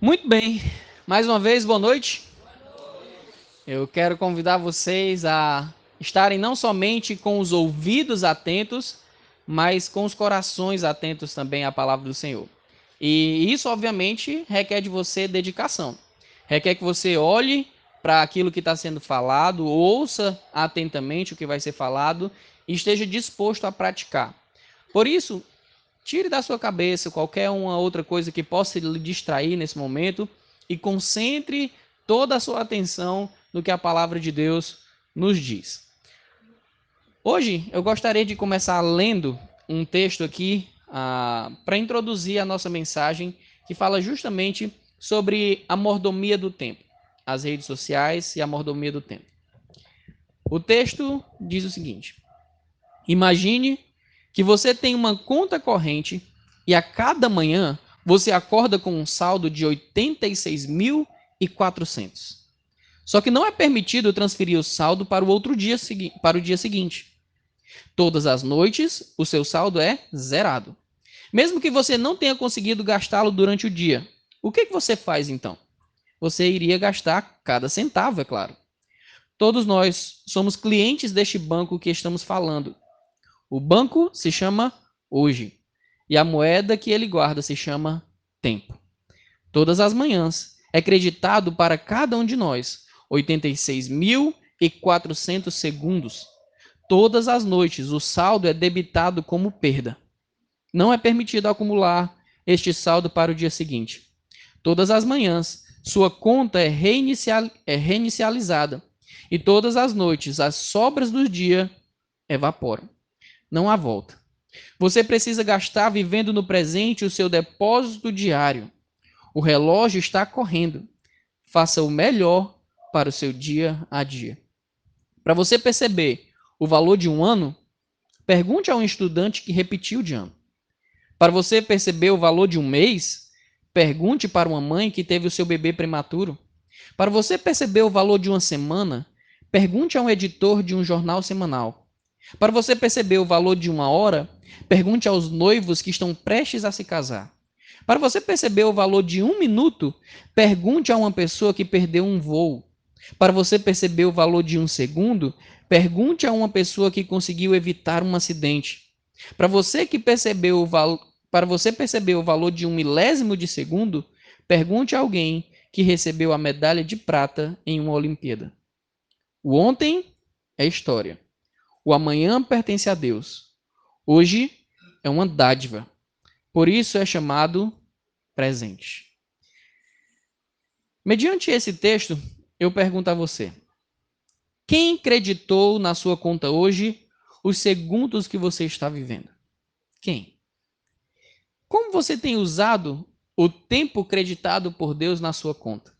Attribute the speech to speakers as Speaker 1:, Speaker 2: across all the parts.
Speaker 1: Muito bem, mais uma vez, boa noite. Eu quero convidar vocês a estarem não somente com os ouvidos atentos, mas com os corações atentos também à palavra do Senhor. E isso, obviamente, requer de você dedicação. Requer que você olhe para aquilo que está sendo falado, ouça atentamente o que vai ser falado e esteja disposto a praticar. Por isso, tire da sua cabeça qualquer uma outra coisa que possa lhe distrair nesse momento e concentre toda a sua atenção no que a palavra de Deus nos diz. Hoje eu gostaria de começar lendo um texto aqui para introduzir a nossa mensagem, que fala justamente sobre a mordomia do tempo, as redes sociais e a mordomia do tempo. O texto diz o seguinte: imagine que você tem uma conta corrente e a cada manhã você acorda com um saldo de 86.400. Só que não é permitido transferir o saldo para o dia seguinte. Todas as noites, o seu saldo é zerado. Mesmo que você não tenha conseguido gastá-lo durante o dia, o que você faz então? Você iria gastar cada centavo, é claro. Todos nós somos clientes deste banco que estamos falando. O banco se chama hoje e a moeda que ele guarda se chama tempo. Todas as manhãs é creditado para cada um de nós 86.400 segundos. Todas as noites o saldo é debitado como perda. Não é permitido acumular este saldo para o dia seguinte. Todas as manhãs sua conta é reinicializada e todas as noites as sobras do dia evaporam. Não há volta. Você precisa gastar vivendo no presente o seu depósito diário. O relógio está correndo. Faça o melhor para o seu dia a dia. Para você perceber o valor de um ano, pergunte a um estudante que repetiu de ano. Para você perceber o valor de um mês, pergunte para uma mãe que teve o seu bebê prematuro. Para você perceber o valor de uma semana, pergunte a um editor de um jornal semanal. Para você perceber o valor de uma hora, pergunte aos noivos que estão prestes a se casar. Para você perceber o valor de um minuto, pergunte a uma pessoa que perdeu um voo. Para você perceber o valor de um segundo, pergunte a uma pessoa que conseguiu evitar um acidente. Para você para você perceber o valor de um milésimo de segundo, pergunte a alguém que recebeu a medalha de prata em uma Olimpíada. O ontem é história. O amanhã pertence a Deus. Hoje é uma dádiva. Por isso é chamado presente. Mediante esse texto, eu pergunto a você: quem creditou na sua conta hoje os segundos que você está vivendo? Quem? Como você tem usado o tempo creditado por Deus na sua conta?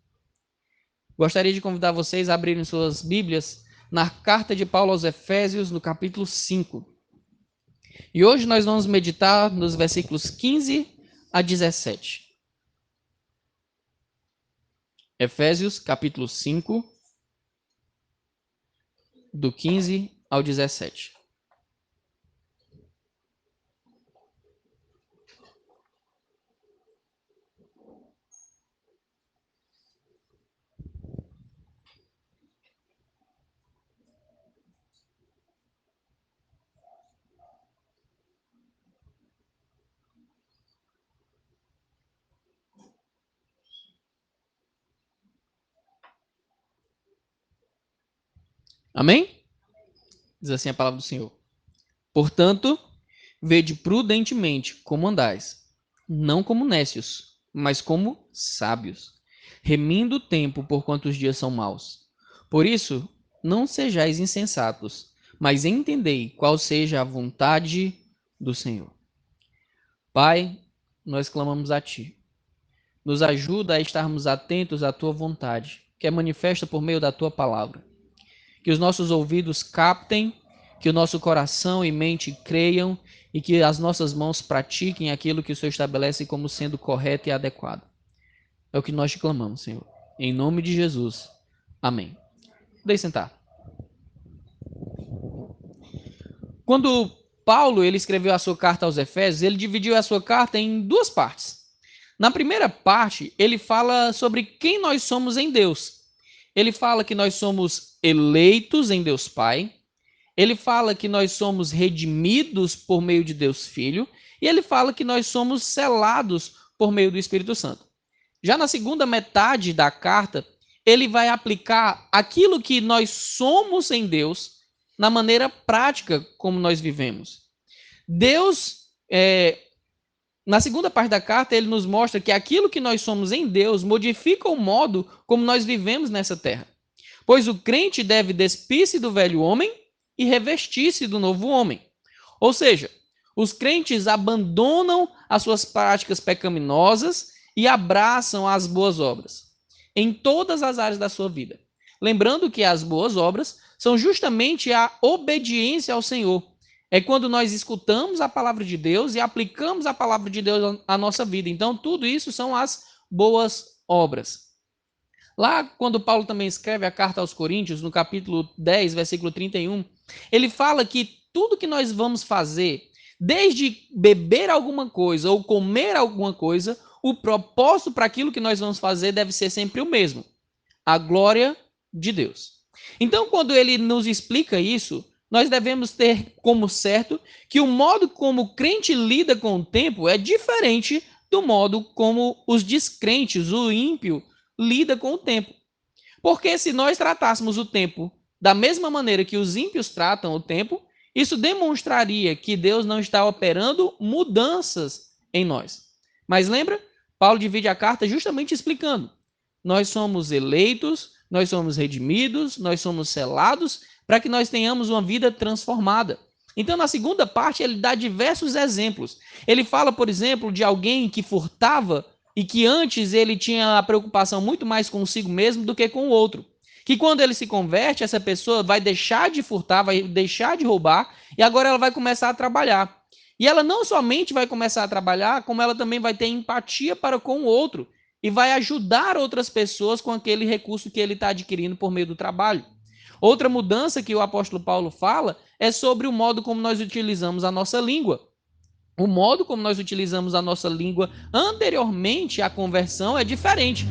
Speaker 1: Gostaria de convidar vocês a abrirem suas Bíblias na carta de Paulo aos Efésios, no capítulo 5. E hoje nós vamos meditar nos versículos 15 a 17. Efésios, capítulo 5, do 15 ao 17. Amém? Diz assim a palavra do Senhor. Portanto, vede prudentemente como andais, não como nécios, mas como sábios, remindo o tempo porquanto os dias são maus. Por isso, não sejais insensatos, mas entendei qual seja a vontade do Senhor. Pai, nós clamamos a Ti. Nos ajuda a estarmos atentos à Tua vontade, que é manifesta por meio da Tua palavra. Que os nossos ouvidos captem, que o nosso coração e mente creiam e que as nossas mãos pratiquem aquilo que o Senhor estabelece como sendo correto e adequado. É o que nós te clamamos, Senhor. Em nome de Jesus. Amém. Deixe sentar. Quando Paulo ele escreveu a sua carta aos Efésios, ele dividiu a sua carta em duas partes. Na primeira parte, ele fala sobre quem nós somos em Deus. Ele fala que nós somos eleitos em Deus Pai. Ele fala que nós somos redimidos por meio de Deus Filho. E ele fala que nós somos selados por meio do Espírito Santo. Já na segunda metade da carta, ele vai aplicar aquilo que nós somos em Deus na maneira prática como nós vivemos. Deus, na segunda parte da carta, ele nos mostra que aquilo que nós somos em Deus modifica o modo como nós vivemos nessa terra. Pois o crente deve despir-se do velho homem e revestir-se do novo homem. Ou seja, os crentes abandonam as suas práticas pecaminosas e abraçam as boas obras em todas as áreas da sua vida. Lembrando que as boas obras são justamente a obediência ao Senhor. É quando nós escutamos a palavra de Deus e aplicamos a palavra de Deus à nossa vida. Então, tudo isso são as boas obras. Lá, quando Paulo também escreve a carta aos Coríntios, no capítulo 10, versículo 31, ele fala que tudo que nós vamos fazer, desde beber alguma coisa ou comer alguma coisa, o propósito para aquilo que nós vamos fazer deve ser sempre o mesmo: a glória de Deus. Então, quando ele nos explica isso, nós devemos ter como certo que o modo como o crente lida com o tempo é diferente do modo como os descrentes, o ímpio, lida com o tempo. Porque se nós tratássemos o tempo da mesma maneira que os ímpios tratam o tempo, isso demonstraria que Deus não está operando mudanças em nós. Mas lembra? Paulo divide a carta justamente explicando: nós somos eleitos, nós somos redimidos, nós somos selados para que nós tenhamos uma vida transformada. Então, na segunda parte, ele dá diversos exemplos. Ele fala, por exemplo, de alguém que furtava e que antes ele tinha a preocupação muito mais consigo mesmo do que com o outro. Que quando ele se converte, essa pessoa vai deixar de furtar, vai deixar de roubar e agora ela vai começar a trabalhar. E ela não somente vai começar a trabalhar, como ela também vai ter empatia para com o outro e vai ajudar outras pessoas com aquele recurso que ele está adquirindo por meio do trabalho. Outra mudança que o apóstolo Paulo fala é sobre o modo como nós utilizamos a nossa língua. O modo como nós utilizamos a nossa língua anteriormente à conversão é diferente.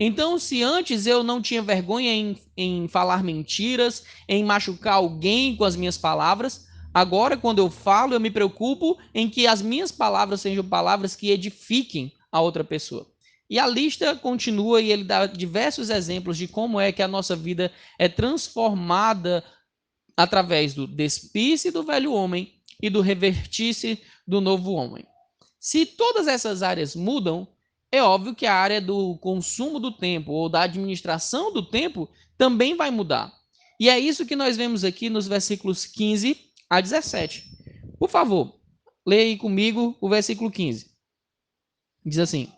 Speaker 1: Então, se antes eu não tinha vergonha em falar mentiras, em machucar alguém com as minhas palavras, agora, quando eu falo, eu me preocupo em que as minhas palavras sejam palavras que edifiquem a outra pessoa. E a lista continua e ele dá diversos exemplos de como é que a nossa vida é transformada através do despir-se do velho homem e do revertir-se do novo homem. Se todas essas áreas mudam, é óbvio que a área do consumo do tempo ou da administração do tempo também vai mudar. E é isso que nós vemos aqui nos versículos 15 a 17. Por favor, leia aí comigo o versículo 15. Diz assim: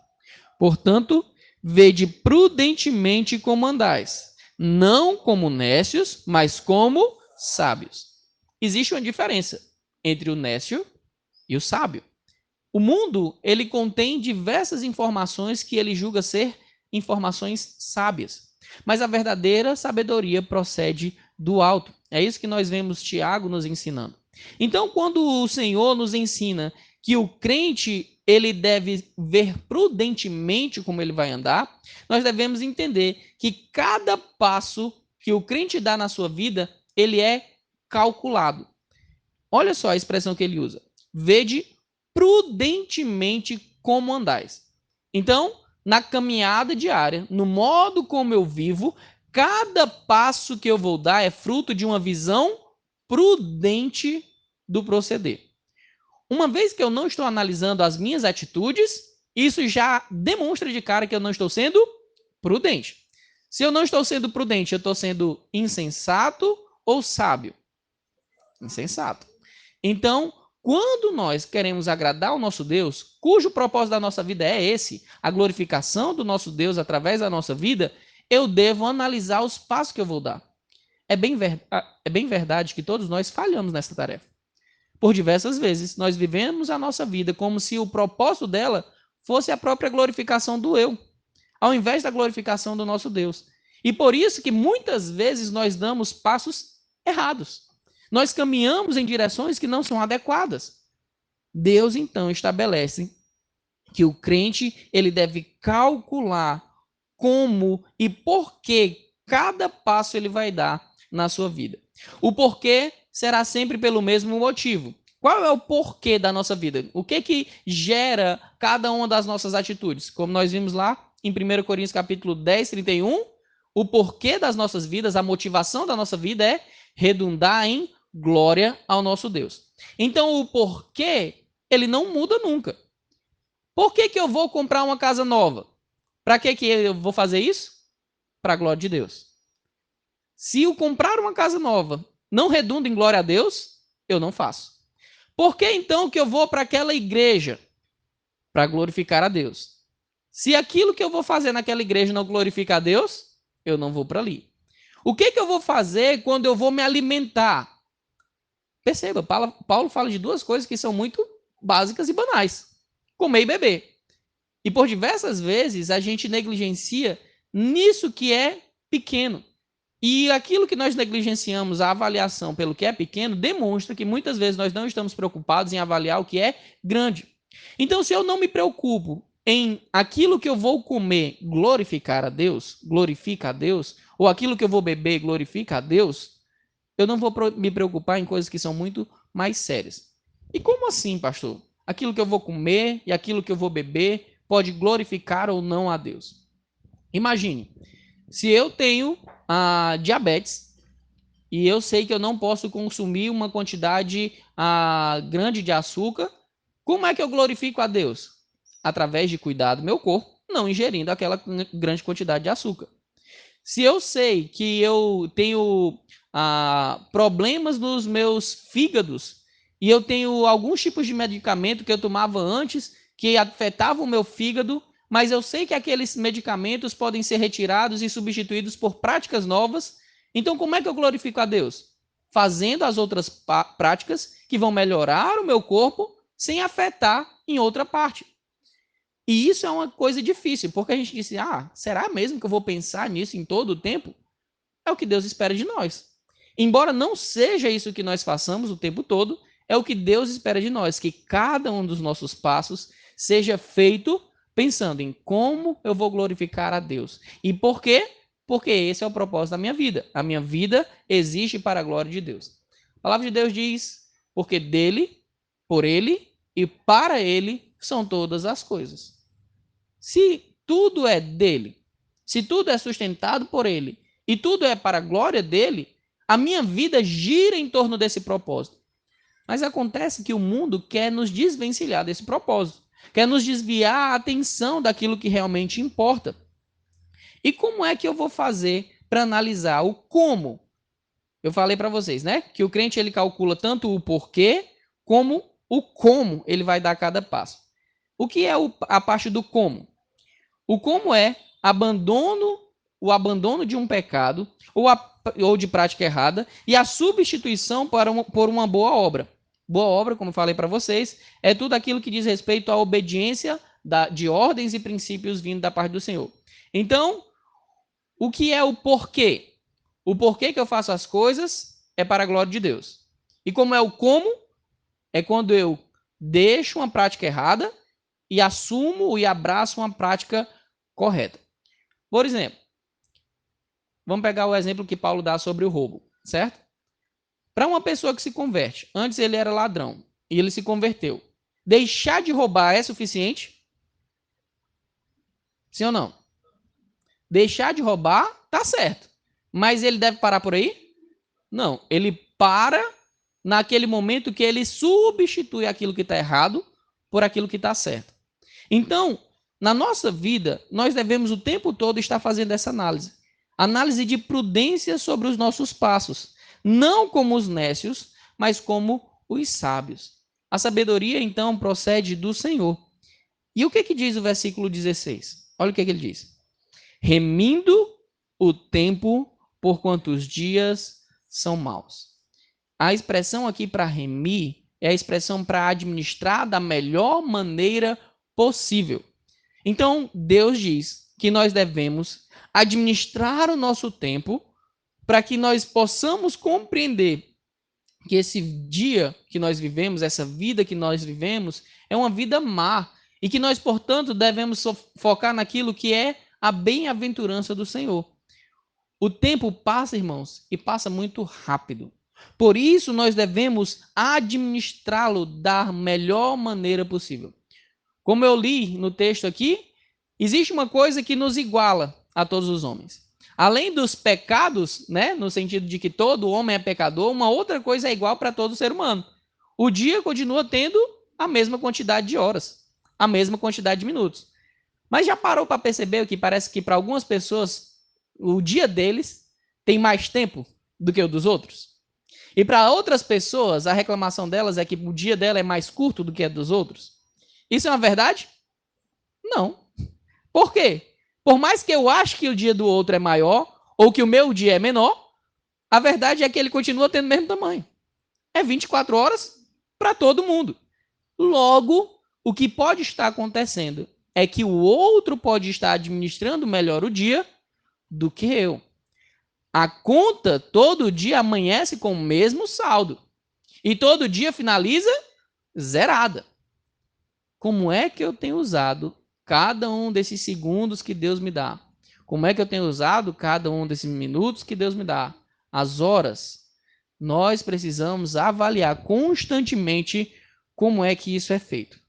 Speaker 1: portanto, vede prudentemente como andais, não como nécios, mas como sábios. Existe uma diferença entre o nécio e o sábio. O mundo, ele contém diversas informações que ele julga ser informações sábias. Mas a verdadeira sabedoria procede do alto. É isso que nós vemos Tiago nos ensinando. Então, quando o Senhor nos ensina que o crente ele deve ver prudentemente como ele vai andar, nós devemos entender que cada passo que o crente dá na sua vida, ele é calculado. Olha só a expressão que ele usa: vede prudentemente como andais. Então, na caminhada diária, no modo como eu vivo, cada passo que eu vou dar é fruto de uma visão prudente do proceder. Uma vez que eu não estou analisando as minhas atitudes, isso já demonstra de cara que eu não estou sendo prudente. Se eu não estou sendo prudente, eu estou sendo insensato ou sábio? Insensato. Então, quando nós queremos agradar o nosso Deus, cujo propósito da nossa vida é esse, a glorificação do nosso Deus através da nossa vida, eu devo analisar os passos que eu vou dar. É bem verdade que todos nós falhamos nessa tarefa. Por diversas vezes, nós vivemos a nossa vida como se o propósito dela fosse a própria glorificação do eu, ao invés da glorificação do nosso Deus. E por isso que muitas vezes nós damos passos errados. Nós caminhamos em direções que não são adequadas. Deus, então, estabelece que o crente ele deve calcular como e por que cada passo ele vai dar na sua vida. O porquê será sempre pelo mesmo motivo. Qual é o porquê da nossa vida? O que gera cada uma das nossas atitudes? Como nós vimos lá em 1 Coríntios capítulo 10, 31, o porquê das nossas vidas, a motivação da nossa vida é redundar em glória ao nosso Deus. Então o porquê, ele não muda nunca. Por que eu vou comprar uma casa nova? Para que eu vou fazer isso? Para a glória de Deus. Se eu comprar uma casa nova não redunda em glória a Deus, eu não faço. Por que então que eu vou para aquela igreja? Para glorificar a Deus. Se aquilo que eu vou fazer naquela igreja não glorifica a Deus, eu não vou para ali. O que eu vou fazer quando eu vou me alimentar? Perceba, Paulo fala de duas coisas que são muito básicas e banais: comer e beber. E por diversas vezes a gente negligencia nisso que é pequeno. E aquilo que nós negligenciamos, a avaliação pelo que é pequeno, demonstra que muitas vezes nós não estamos preocupados em avaliar o que é grande. Então, se eu não me preocupo em aquilo que eu vou comer glorificar a Deus, glorifica a Deus, ou aquilo que eu vou beber glorifica a Deus, eu não vou me preocupar em coisas que são muito mais sérias. E como assim, pastor? Aquilo que eu vou comer e aquilo que eu vou beber pode glorificar ou não a Deus. Imagine, se eu tenho diabetes e eu sei que eu não posso consumir uma quantidade grande de açúcar, como é que eu glorifico a Deus? Através de cuidar do meu corpo, não ingerindo aquela grande quantidade de açúcar. Se eu sei que eu tenho problemas nos meus fígados e eu tenho alguns tipos de medicamento que eu tomava antes que afetavam o meu fígado, mas eu sei que aqueles medicamentos podem ser retirados e substituídos por práticas novas, então como é que eu glorifico a Deus? Fazendo as outras práticas que vão melhorar o meu corpo sem afetar em outra parte. E isso é uma coisa difícil, porque a gente disse, será mesmo que eu vou pensar nisso em todo o tempo? É o que Deus espera de nós. Embora não seja isso que nós façamos o tempo todo, é o que Deus espera de nós, que cada um dos nossos passos seja feito pensando em como eu vou glorificar a Deus. E por quê? Porque esse é o propósito da minha vida. A minha vida existe para a glória de Deus. A palavra de Deus diz, porque dele, por ele e para ele são todas as coisas. Se tudo é dele, se tudo é sustentado por ele e tudo é para a glória dele, a minha vida gira em torno desse propósito. Mas acontece que o mundo quer nos desvencilhar desse propósito, quer nos desviar a atenção daquilo que realmente importa. E como é que eu vou fazer para analisar o como? Eu falei para vocês, né? Que o crente ele calcula tanto o porquê como o como ele vai dar cada passo. O que é a parte do como? O como é o abandono de um pecado ou de prática errada e a substituição por uma boa obra. Boa obra, como eu falei para vocês, é tudo aquilo que diz respeito à obediência de ordens e princípios vindo da parte do Senhor. Então, o que é o porquê? O porquê que eu faço as coisas é para a glória de Deus. E como é o como? É quando eu deixo uma prática errada e assumo e abraço uma prática correta. Por exemplo, vamos pegar o exemplo que Paulo dá sobre o roubo, certo? Para uma pessoa que se converte, antes ele era ladrão e ele se converteu, deixar de roubar é suficiente? Sim ou não? Deixar de roubar, tá certo. Mas ele deve parar por aí? Não. Ele para naquele momento que ele substitui aquilo que está errado por aquilo que está certo. Então, na nossa vida, nós devemos o tempo todo estar fazendo essa análise. Análise de prudência sobre os nossos passos. Não como os nécios, mas como os sábios. A sabedoria, então, procede do Senhor. E o que diz o versículo 16? Olha o que ele diz. Remindo o tempo, porquanto os dias são maus. A expressão aqui para remir é a expressão para administrar da melhor maneira possível. Então, Deus diz que nós devemos administrar o nosso tempo para que nós possamos compreender que esse dia que nós vivemos, essa vida que nós vivemos, é uma vida má e que nós, portanto, devemos focar naquilo que é a bem-aventurança do Senhor. O tempo passa, irmãos, e passa muito rápido. Por isso, nós devemos administrá-lo da melhor maneira possível. Como eu li no texto aqui, existe uma coisa que nos iguala a todos os homens. Além dos pecados, né, no sentido de que todo homem é pecador, uma outra coisa é igual para todo ser humano. O dia continua tendo a mesma quantidade de horas, a mesma quantidade de minutos. Mas já parou para perceber que parece que para algumas pessoas o dia deles tem mais tempo do que o dos outros? E para outras pessoas, a reclamação delas é que o dia dela é mais curto do que o dos outros? Isso é uma verdade? Não. Por quê? Por mais que eu ache que o dia do outro é maior, ou que o meu dia é menor, a verdade é que ele continua tendo o mesmo tamanho. É 24 horas para todo mundo. Logo, o que pode estar acontecendo é que o outro pode estar administrando melhor o dia do que eu. A conta todo dia amanhece com o mesmo saldo. E todo dia finaliza zerada. Como é que eu tenho usado cada um desses segundos que Deus me dá? Como é que eu tenho usado cada um desses minutos que Deus me dá? As horas. Nós precisamos avaliar constantemente como é que isso é feito.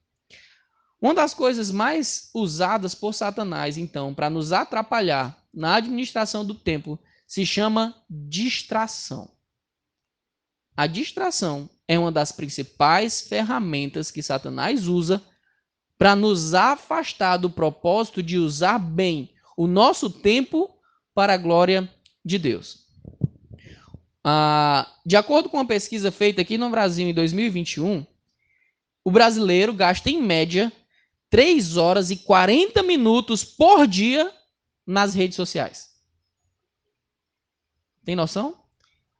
Speaker 1: Uma das coisas mais usadas por Satanás, então, para nos atrapalhar na administração do tempo, se chama distração. A distração é uma das principais ferramentas que Satanás usa para nos afastar do propósito de usar bem o nosso tempo para a glória de Deus. De acordo com uma pesquisa feita aqui no Brasil em 2021, o brasileiro gasta em média 3 horas e 40 minutos por dia nas redes sociais. Tem noção?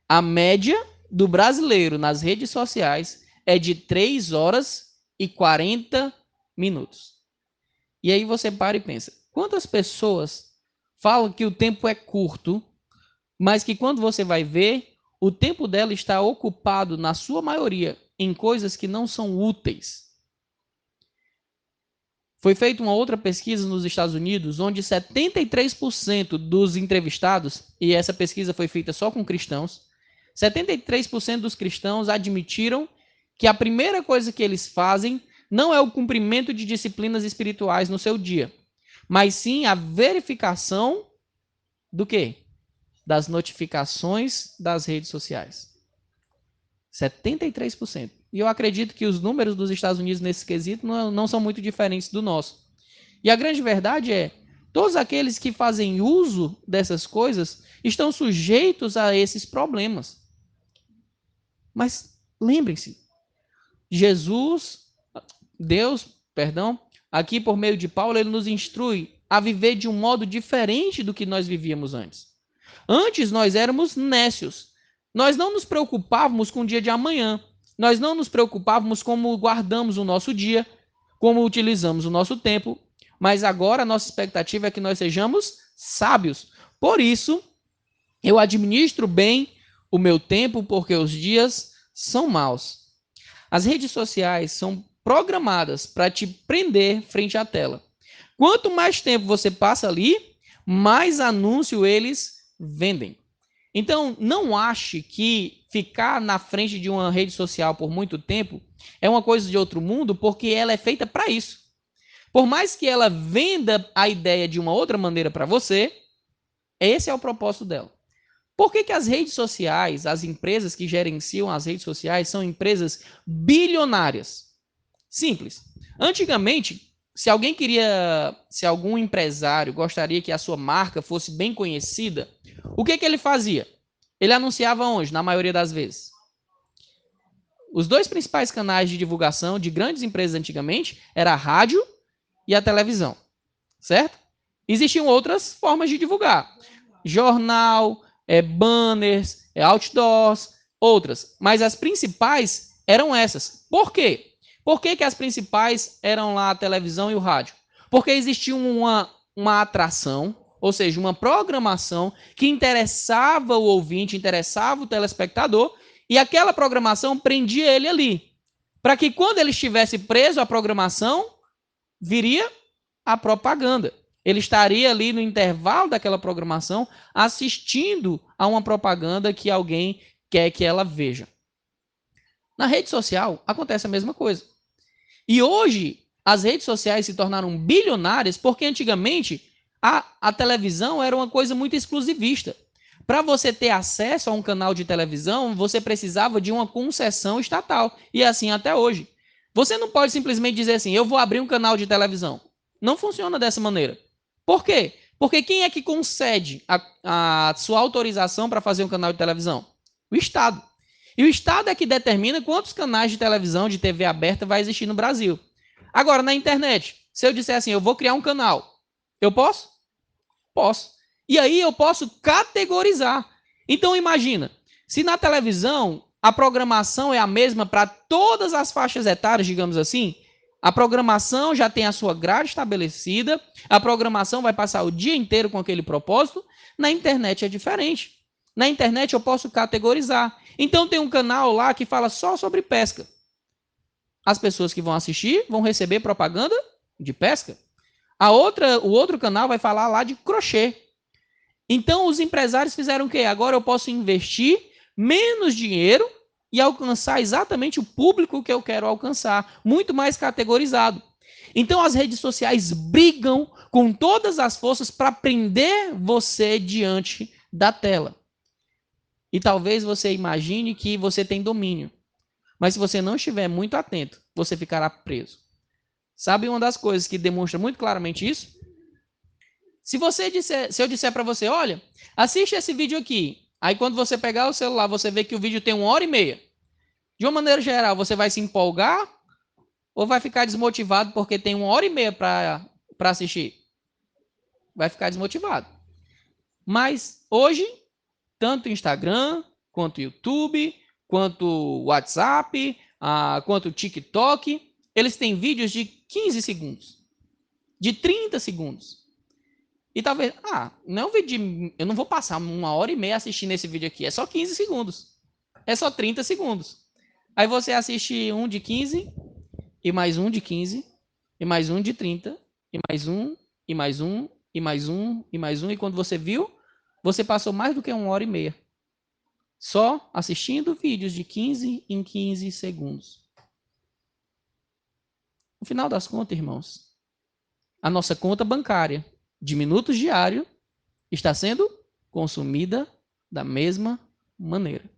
Speaker 1: A média do brasileiro nas redes sociais é de 3 horas e 40 minutos. E aí você para e pensa, quantas pessoas falam que o tempo é curto, mas que quando você vai ver, o tempo dela está ocupado, na sua maioria, em coisas que não são úteis. Foi feita uma outra pesquisa nos Estados Unidos, onde 73% dos entrevistados, e essa pesquisa foi feita só com cristãos, 73% dos cristãos admitiram que a primeira coisa que eles fazem não é o cumprimento de disciplinas espirituais no seu dia, mas sim a verificação do quê? Das notificações das redes sociais. 73%. E eu acredito que os números dos Estados Unidos nesse quesito não são muito diferentes do nosso. E a grande verdade é, todos aqueles que fazem uso dessas coisas estão sujeitos a esses problemas. Mas lembrem-se, Deus, aqui por meio de Paulo, ele nos instrui a viver de um modo diferente do que nós vivíamos antes. Antes nós éramos nécios. Nós não nos preocupávamos com o dia de amanhã. Nós não nos preocupávamos como guardamos o nosso dia, como utilizamos o nosso tempo. Mas agora a nossa expectativa é que nós sejamos sábios. Por isso, eu administro bem o meu tempo, porque os dias são maus. As redes sociais são programadas para te prender frente à tela. Quanto mais tempo você passa ali, mais anúncio eles vendem. Então, não ache que ficar na frente de uma rede social por muito tempo é uma coisa de outro mundo, porque ela é feita para isso. Por mais que ela venda a ideia de uma outra maneira para você, esse é o propósito dela. Por que as redes sociais, as empresas que gerenciam as redes sociais, são empresas bilionárias? Simples. Antigamente, se algum empresário gostaria que a sua marca fosse bem conhecida, o que ele fazia? Ele anunciava onde, na maioria das vezes? Os dois principais canais de divulgação de grandes empresas antigamente eram a rádio e a televisão, certo? Existiam outras formas de divulgar. Jornal, banners, outdoors, outras. Mas as principais eram essas. Por quê? Por que as principais eram lá a televisão e o rádio? Porque existia uma atração, ou seja, uma programação que interessava o ouvinte, interessava o telespectador, e aquela programação prendia ele ali. Para que quando ele estivesse preso à programação, viria a propaganda. Ele estaria ali no intervalo daquela programação assistindo a uma propaganda que alguém quer que ela veja. Na rede social acontece a mesma coisa. E hoje as redes sociais se tornaram bilionárias porque antigamente a televisão era uma coisa muito exclusivista. Para você ter acesso a um canal de televisão, você precisava de uma concessão estatal. E assim até hoje. Você não pode simplesmente dizer assim, eu vou abrir um canal de televisão. Não funciona dessa maneira. Por quê? Porque quem é que concede a sua autorização para fazer um canal de televisão? O Estado. E o Estado é que determina quantos canais de televisão, de TV aberta vai existir no Brasil. Agora, na internet, se eu disser assim, eu vou criar um canal, eu posso? Posso. E aí eu posso categorizar. Então imagina, se na televisão a programação é a mesma para todas as faixas etárias, digamos assim, a programação já tem a sua grade estabelecida, a programação vai passar o dia inteiro com aquele propósito, na internet é diferente. Na internet eu posso categorizar. Então tem um canal lá que fala só sobre pesca. As pessoas que vão assistir vão receber propaganda de pesca. O outro canal vai falar lá de crochê. Então os empresários fizeram o quê? Agora eu posso investir menos dinheiro e alcançar exatamente o público que eu quero alcançar, muito mais categorizado. Então as redes sociais brigam com todas as forças para prender você diante da tela. E talvez você imagine que você tem domínio. Mas se você não estiver muito atento, você ficará preso. Sabe uma das coisas que demonstra muito claramente isso? Se eu disser para você, olha, assiste esse vídeo aqui. Aí quando você pegar o celular, você vê que o vídeo tem 1h30. De uma maneira geral, você vai se empolgar ou vai ficar desmotivado porque tem 1h30 para assistir? Vai ficar desmotivado. Mas hoje, tanto o Instagram, quanto o YouTube, quanto o WhatsApp, quanto o TikTok, eles têm vídeos de 15 segundos, de 30 segundos. E talvez, não é um vídeo eu não vou passar 1h30 assistindo esse vídeo aqui, é só 15 segundos. É só 30 segundos. Aí você assiste um de 15, e mais um de 15, e mais um de 30, e mais um, e mais um, e mais um, e mais um, e quando você viu, você passou mais do que 1h30. Só assistindo vídeos de 15 em 15 segundos. No final das contas, irmãos, a nossa conta bancária de minutos diários está sendo consumida da mesma maneira.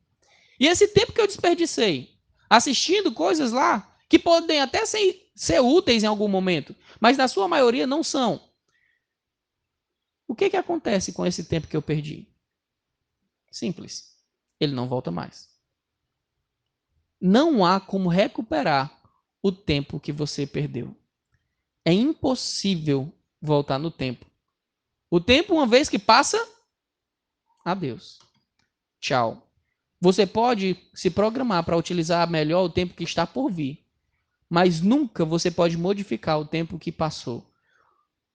Speaker 1: E esse tempo que eu desperdicei assistindo coisas lá que podem até ser úteis em algum momento, mas na sua maioria não são. O que acontece com esse tempo que eu perdi? Simples. Ele não volta mais. Não há como recuperar o tempo que você perdeu. É impossível voltar no tempo. O tempo, uma vez que passa, adeus. Tchau. Você pode se programar para utilizar melhor o tempo que está por vir, mas nunca você pode modificar o tempo que passou.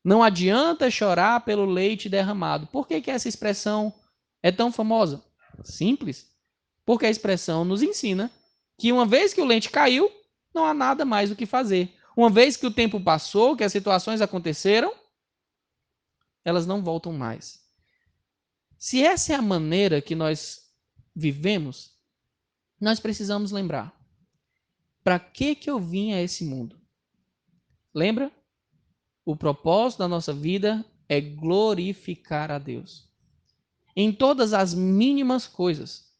Speaker 1: Não adianta chorar pelo leite derramado. Por que essa expressão é tão famosa? Simples. Porque a expressão nos ensina que uma vez que o leite caiu, não há nada mais o que fazer. Uma vez que o tempo passou, que as situações aconteceram, elas não voltam mais. Se essa é a maneira que nós vivemos, nós precisamos lembrar. Para que eu vim a esse mundo? Lembra? O propósito da nossa vida é glorificar a Deus. Em todas as mínimas coisas.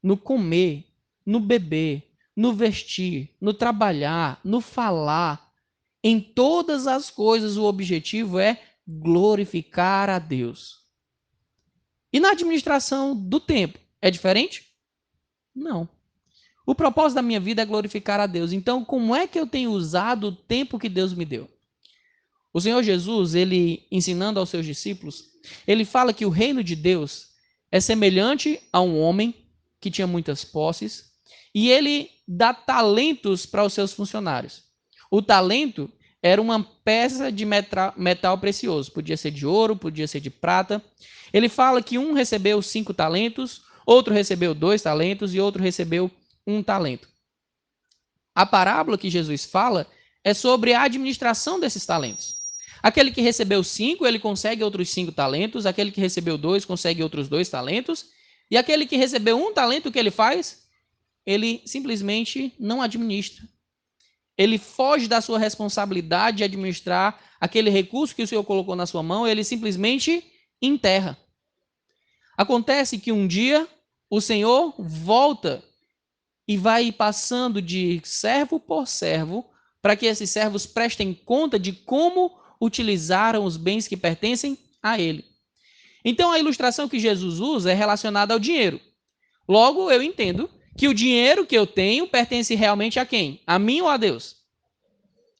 Speaker 1: No comer, no beber, no vestir, no trabalhar, no falar. Em todas as coisas o objetivo é glorificar a Deus. E na administração do tempo, é diferente? Não. O propósito da minha vida é glorificar a Deus. Então, como é que eu tenho usado o tempo que Deus me deu? O Senhor Jesus, ele ensinando aos seus discípulos, ele fala que o reino de Deus é semelhante a um homem que tinha muitas posses e ele dá talentos para os seus funcionários. O talento era uma peça de metal precioso, podia ser de ouro, podia ser de prata. Ele fala que um recebeu 5 talentos, outro recebeu 2 talentos e outro recebeu 1 talento. A parábola que Jesus fala é sobre a administração desses talentos. Aquele que recebeu 5, ele consegue outros 5 talentos. Aquele que recebeu 2, consegue outros 2 talentos. E aquele que recebeu 1 talento, o que ele faz? Ele simplesmente não administra. Ele foge da sua responsabilidade de administrar aquele recurso que o Senhor colocou na sua mão, ele simplesmente enterra. Acontece que um dia o Senhor volta e vai passando de servo por servo para que esses servos prestem conta de como utilizaram os bens que pertencem a ele. Então a ilustração que Jesus usa é relacionada ao dinheiro. Logo, eu entendo que o dinheiro que eu tenho pertence realmente a quem? A mim ou a Deus?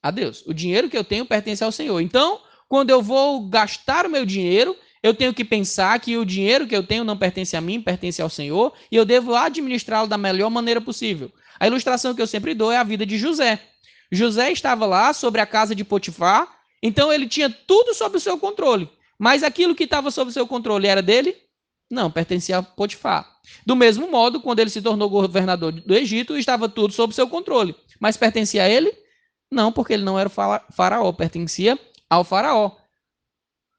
Speaker 1: A Deus. O dinheiro que eu tenho pertence ao Senhor. Então, quando eu vou gastar o meu dinheiro, eu tenho que pensar que o dinheiro que eu tenho não pertence a mim, pertence ao Senhor, e eu devo administrá-lo da melhor maneira possível. A ilustração que eu sempre dou é a vida de José. José estava lá sobre a casa de Potifar, então ele tinha tudo sob o seu controle. Mas aquilo que estava sob o seu controle era dele? Não, pertencia a Potifar. Do mesmo modo, quando ele se tornou governador do Egito, estava tudo sob seu controle. Mas pertencia a ele? Não, porque ele não era o faraó, pertencia ao faraó.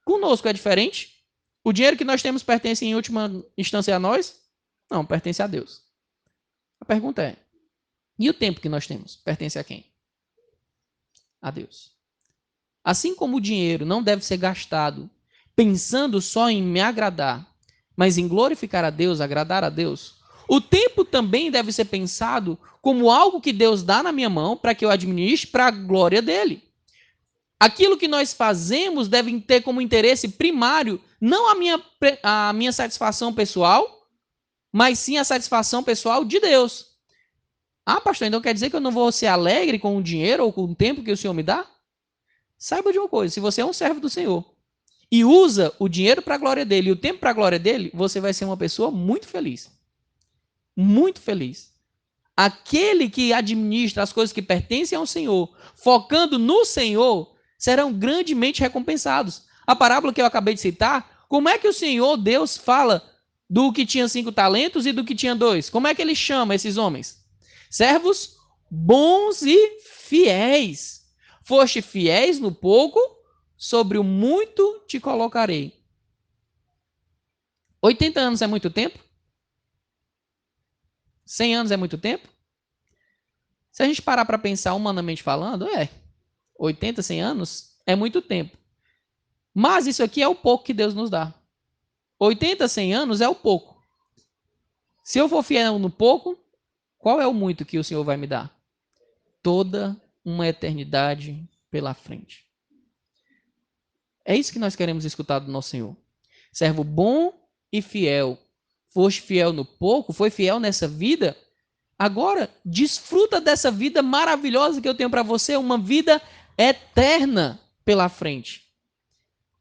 Speaker 1: Conosco é diferente? O dinheiro que nós temos pertence em última instância a nós? Não, pertence a Deus. A pergunta é, e o tempo que nós temos? Pertence a quem? A Deus. Assim como o dinheiro não deve ser gastado pensando só em me agradar, mas em glorificar a Deus, agradar a Deus, o tempo também deve ser pensado como algo que Deus dá na minha mão para que eu administre para a glória dele. Aquilo que nós fazemos deve ter como interesse primário não a minha satisfação pessoal, mas sim a satisfação pessoal de Deus. Ah, pastor, então quer dizer que eu não vou ser alegre com o dinheiro ou com o tempo que o Senhor me dá? Saiba de uma coisa, se você é um servo do Senhor e usa o dinheiro para a glória dele e o tempo para a glória dele, você vai ser uma pessoa muito feliz. Muito feliz. Aquele que administra as coisas que pertencem ao Senhor, focando no Senhor, serão grandemente recompensados. A parábola que eu acabei de citar, como é que o Senhor, Deus, fala do que tinha 5 talentos e do que tinha 2? Como é que ele chama esses homens? Servos bons e fiéis. Foste fiéis no pouco, sobre o muito te colocarei. 80 anos é muito tempo? 100 anos é muito tempo? Se a gente parar para pensar humanamente falando, 80, 100 anos é muito tempo. Mas isso aqui é o pouco que Deus nos dá. 80, 100 anos é o pouco. Se eu for fiel no pouco, qual é o muito que o Senhor vai me dar? Toda uma eternidade pela frente. É isso que nós queremos escutar do nosso Senhor. Servo bom e fiel. Foste fiel no pouco, foi fiel nessa vida. Agora, desfruta dessa vida maravilhosa que eu tenho para você, uma vida eterna pela frente.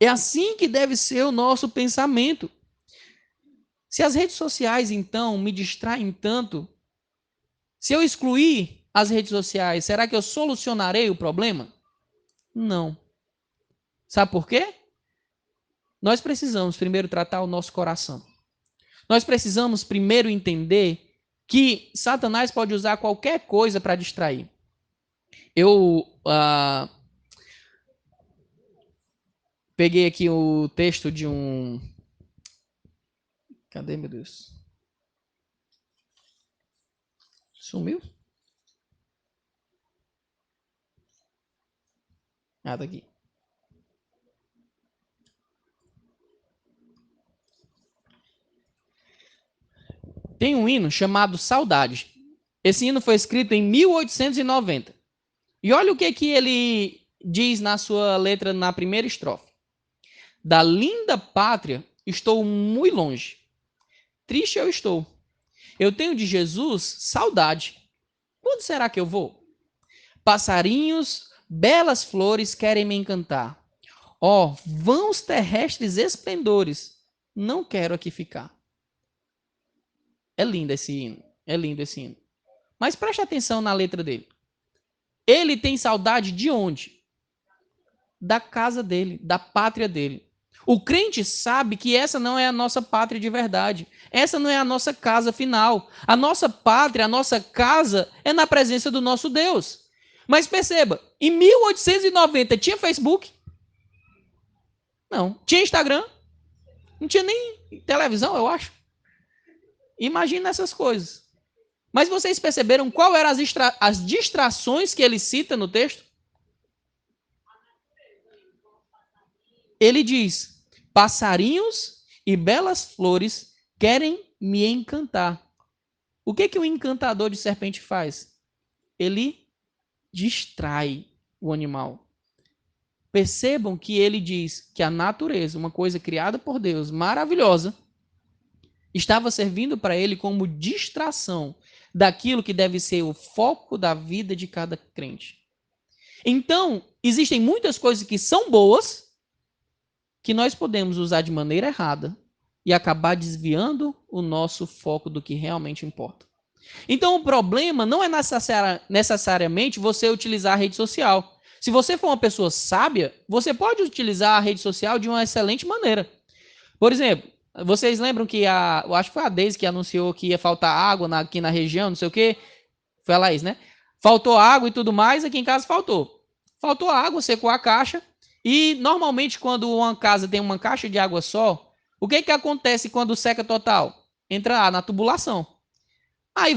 Speaker 1: É assim que deve ser o nosso pensamento. Se as redes sociais, então, me distraem tanto, se eu excluir as redes sociais, será que eu solucionarei o problema? Não. Sabe por quê? Nós precisamos primeiro tratar o nosso coração. Nós precisamos primeiro entender que Satanás pode usar qualquer coisa para distrair. Eu peguei aqui o texto de um... Cadê, meu Deus? Sumiu? Ah, tá aqui. Tem um hino chamado Saudade. Esse hino foi escrito em 1890. E olha o que ele diz na sua letra, na primeira estrofe. Da linda pátria estou muito longe. Triste eu estou. Eu tenho de Jesus saudade. Quando será que eu vou? Passarinhos, belas flores querem me encantar. Ó, vãos terrestres esplendores, não quero aqui ficar. É lindo esse hino. É lindo esse hino. Mas preste atenção na letra dele. Ele tem saudade de onde? Da casa dele, da pátria dele. O crente sabe que essa não é a nossa pátria de verdade. Essa não é a nossa casa final. A nossa pátria, a nossa casa é na presença do nosso Deus. Mas perceba, em 1890 tinha Facebook? Não. Tinha Instagram? Não tinha nem televisão, eu acho. Imagina essas coisas. Mas vocês perceberam qual eram as distrações que ele cita no texto? Ele diz: passarinhos e belas flores querem me encantar. O que o encantador de serpente faz? Ele distrai o animal. Percebam que ele diz que a natureza, uma coisa criada por Deus, maravilhosa, estava servindo para ele como distração daquilo que deve ser o foco da vida de cada crente. Então, existem muitas coisas que são boas, que nós podemos usar de maneira errada e acabar desviando o nosso foco do que realmente importa. Então, o problema não é necessariamente você utilizar a rede social. Se você for uma pessoa sábia, você pode utilizar a rede social de uma excelente maneira. Por exemplo, vocês lembram que eu acho que foi a Deise que anunciou que ia faltar água aqui na região, não sei o quê? Foi a Laís, né? Faltou água e tudo mais, aqui em casa faltou. Faltou água, secou a caixa. E, normalmente, quando uma casa tem uma caixa de água só, o que acontece quando seca total? Entra na tubulação. Aí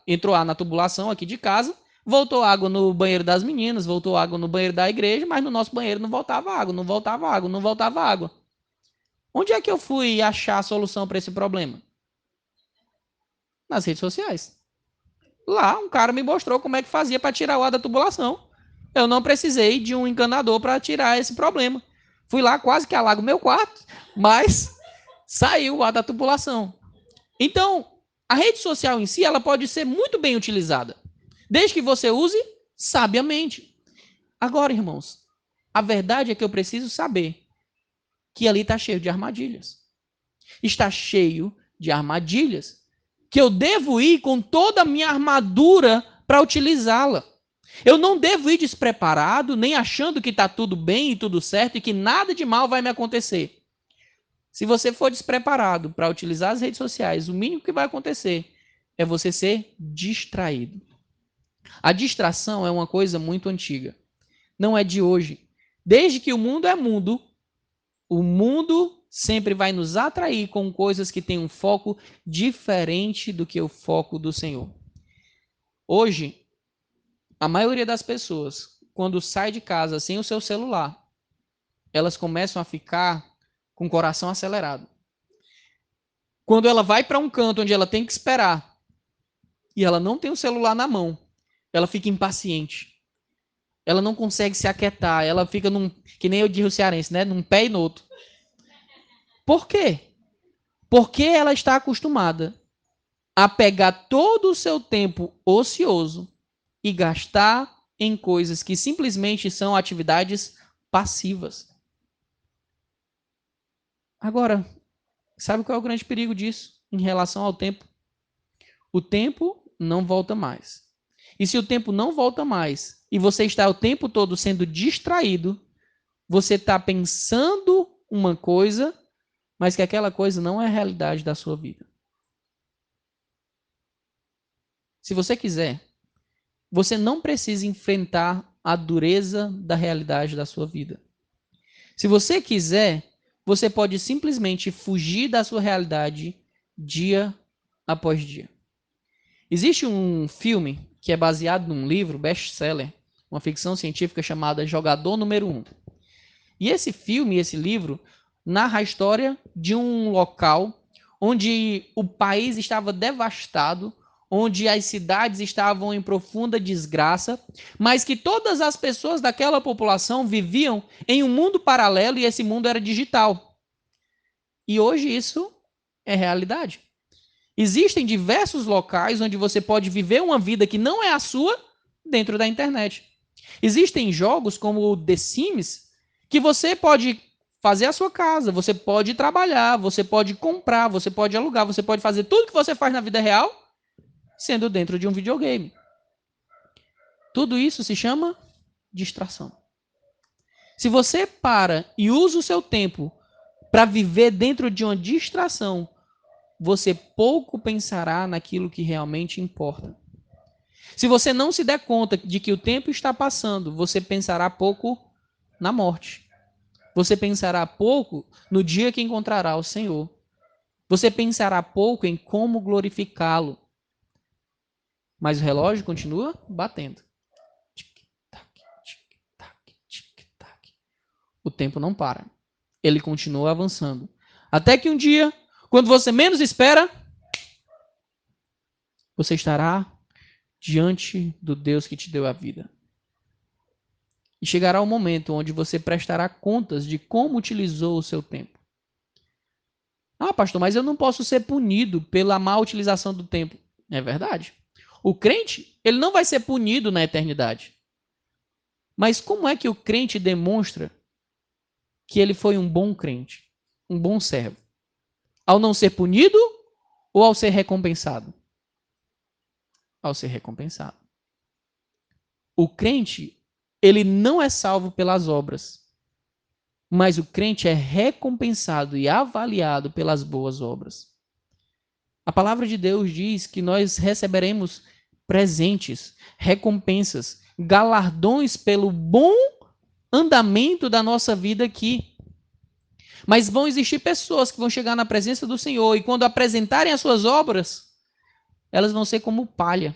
Speaker 1: entrou na tubulação aqui de casa, voltou água no banheiro das meninas, voltou água no banheiro da igreja, mas no nosso banheiro não voltava água, não voltava água, não voltava água. Onde é que eu fui achar a solução para esse problema? Nas redes sociais. Lá, um cara me mostrou como é que fazia para tirar o ar da tubulação. Eu não precisei de um encanador para tirar esse problema. Fui lá, quase que alago meu quarto, mas saiu o ar da tubulação. Então, a rede social em si, ela pode ser muito bem utilizada, desde que você use sabiamente. Agora, irmãos, a verdade é que eu preciso saber que ali está cheio de armadilhas. Está cheio de armadilhas, que eu devo ir com toda a minha armadura para utilizá-la. Eu não devo ir despreparado, nem achando que está tudo bem e tudo certo e que nada de mal vai me acontecer. Se você for despreparado para utilizar as redes sociais, o mínimo que vai acontecer é você ser distraído. A distração é uma coisa muito antiga. Não é de hoje. Desde que o mundo é mundo, o mundo sempre vai nos atrair com coisas que têm um foco diferente do que o foco do Senhor. Hoje, a maioria das pessoas, quando sai de casa sem o seu celular, elas começam a ficar com o coração acelerado. Quando ela vai para um canto onde ela tem que esperar e ela não tem o celular na mão, ela fica impaciente. Ela não consegue se aquietar, ela fica que nem eu digo o cearense, né? Num pé e no outro. Por quê? Porque ela está acostumada a pegar todo o seu tempo ocioso e gastar em coisas que simplesmente são atividades passivas. Agora, sabe qual é o grande perigo disso em relação ao tempo? O tempo não volta mais. E se o tempo não volta mais e você está o tempo todo sendo distraído, você está pensando uma coisa, mas que aquela coisa não é a realidade da sua vida. Se você quiser, você não precisa enfrentar a dureza da realidade da sua vida. Se você quiser, você pode simplesmente fugir da sua realidade dia após dia. Existe um filme que é baseado num livro best-seller, uma ficção científica chamada Jogador Número 1. E esse filme, esse livro, narra a história de um local onde o país estava devastado, onde as cidades estavam em profunda desgraça, mas que todas as pessoas daquela população viviam em um mundo paralelo e esse mundo era digital. E hoje isso é realidade. Existem diversos locais onde você pode viver uma vida que não é a sua dentro da internet. Existem jogos como o The Sims que você pode fazer a sua casa, você pode trabalhar, você pode comprar, você pode alugar, você pode fazer tudo que você faz na vida real sendo dentro de um videogame. Tudo isso se chama distração. Se você para e usa o seu tempo para viver dentro de uma distração, você pouco pensará naquilo que realmente importa. Se você não se der conta de que o tempo está passando, você pensará pouco na morte. Você pensará pouco no dia que encontrará o Senhor. Você pensará pouco em como glorificá-lo. Mas o relógio continua batendo. Tic-tac, tic-tac, tic-tac. O tempo não para. Ele continua avançando. Até que um dia, quando você menos espera, você estará diante do Deus que te deu a vida. E chegará o momento onde você prestará contas de como utilizou o seu tempo. Ah, pastor, mas eu não posso ser punido pela má utilização do tempo. É verdade. O crente, ele não vai ser punido na eternidade. Mas como é que o crente demonstra que ele foi um bom crente, um bom servo? Ao não ser punido ou ao ser recompensado? Ao ser recompensado. O crente, ele não é salvo pelas obras, mas o crente é recompensado e avaliado pelas boas obras. A palavra de Deus diz que nós receberemos presentes, recompensas, galardões pelo bom andamento da nossa vida aqui. Mas vão existir pessoas que vão chegar na presença do Senhor e quando apresentarem as suas obras, elas vão ser como palha.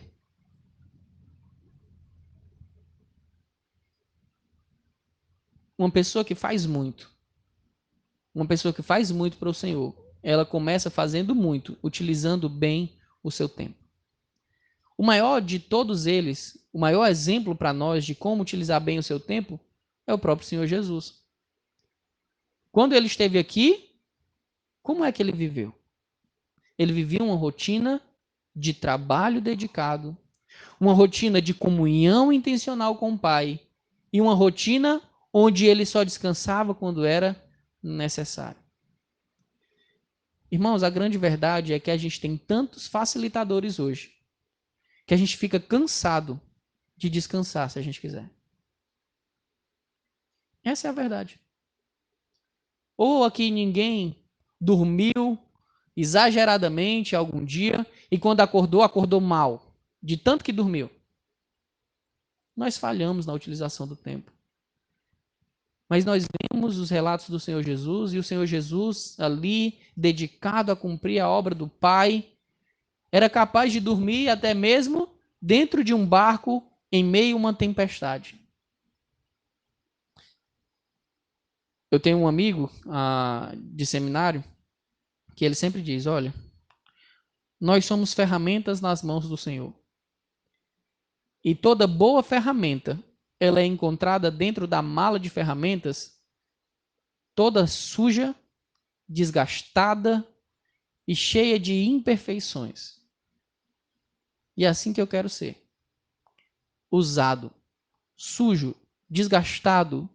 Speaker 1: Uma pessoa que faz muito, para o Senhor, ela começa fazendo muito, utilizando bem o seu tempo. O maior de todos eles, o maior exemplo para nós de como utilizar bem o seu tempo, é o próprio Senhor Jesus. Quando ele esteve aqui, como é que ele viveu? Ele vivia uma rotina de trabalho dedicado, uma rotina de comunhão intencional com o Pai e uma rotina onde ele só descansava quando era necessário. Irmãos, a grande verdade é que a gente tem tantos facilitadores hoje que a gente fica cansado de descansar se a gente quiser. Essa é a verdade. Ou aqui ninguém dormiu exageradamente algum dia e quando acordou, acordou mal, de tanto que dormiu. Nós falhamos na utilização do tempo. Mas nós vemos os relatos do Senhor Jesus e o Senhor Jesus ali, dedicado a cumprir a obra do Pai, era capaz de dormir até mesmo dentro de um barco em meio a uma tempestade. Eu tenho um amigo de seminário que ele sempre diz, olha, nós somos ferramentas nas mãos do Senhor. E toda boa ferramenta, ela é encontrada dentro da mala de ferramentas, toda suja, desgastada e cheia de imperfeições. E é assim que eu quero ser. Usado, sujo, desgastado,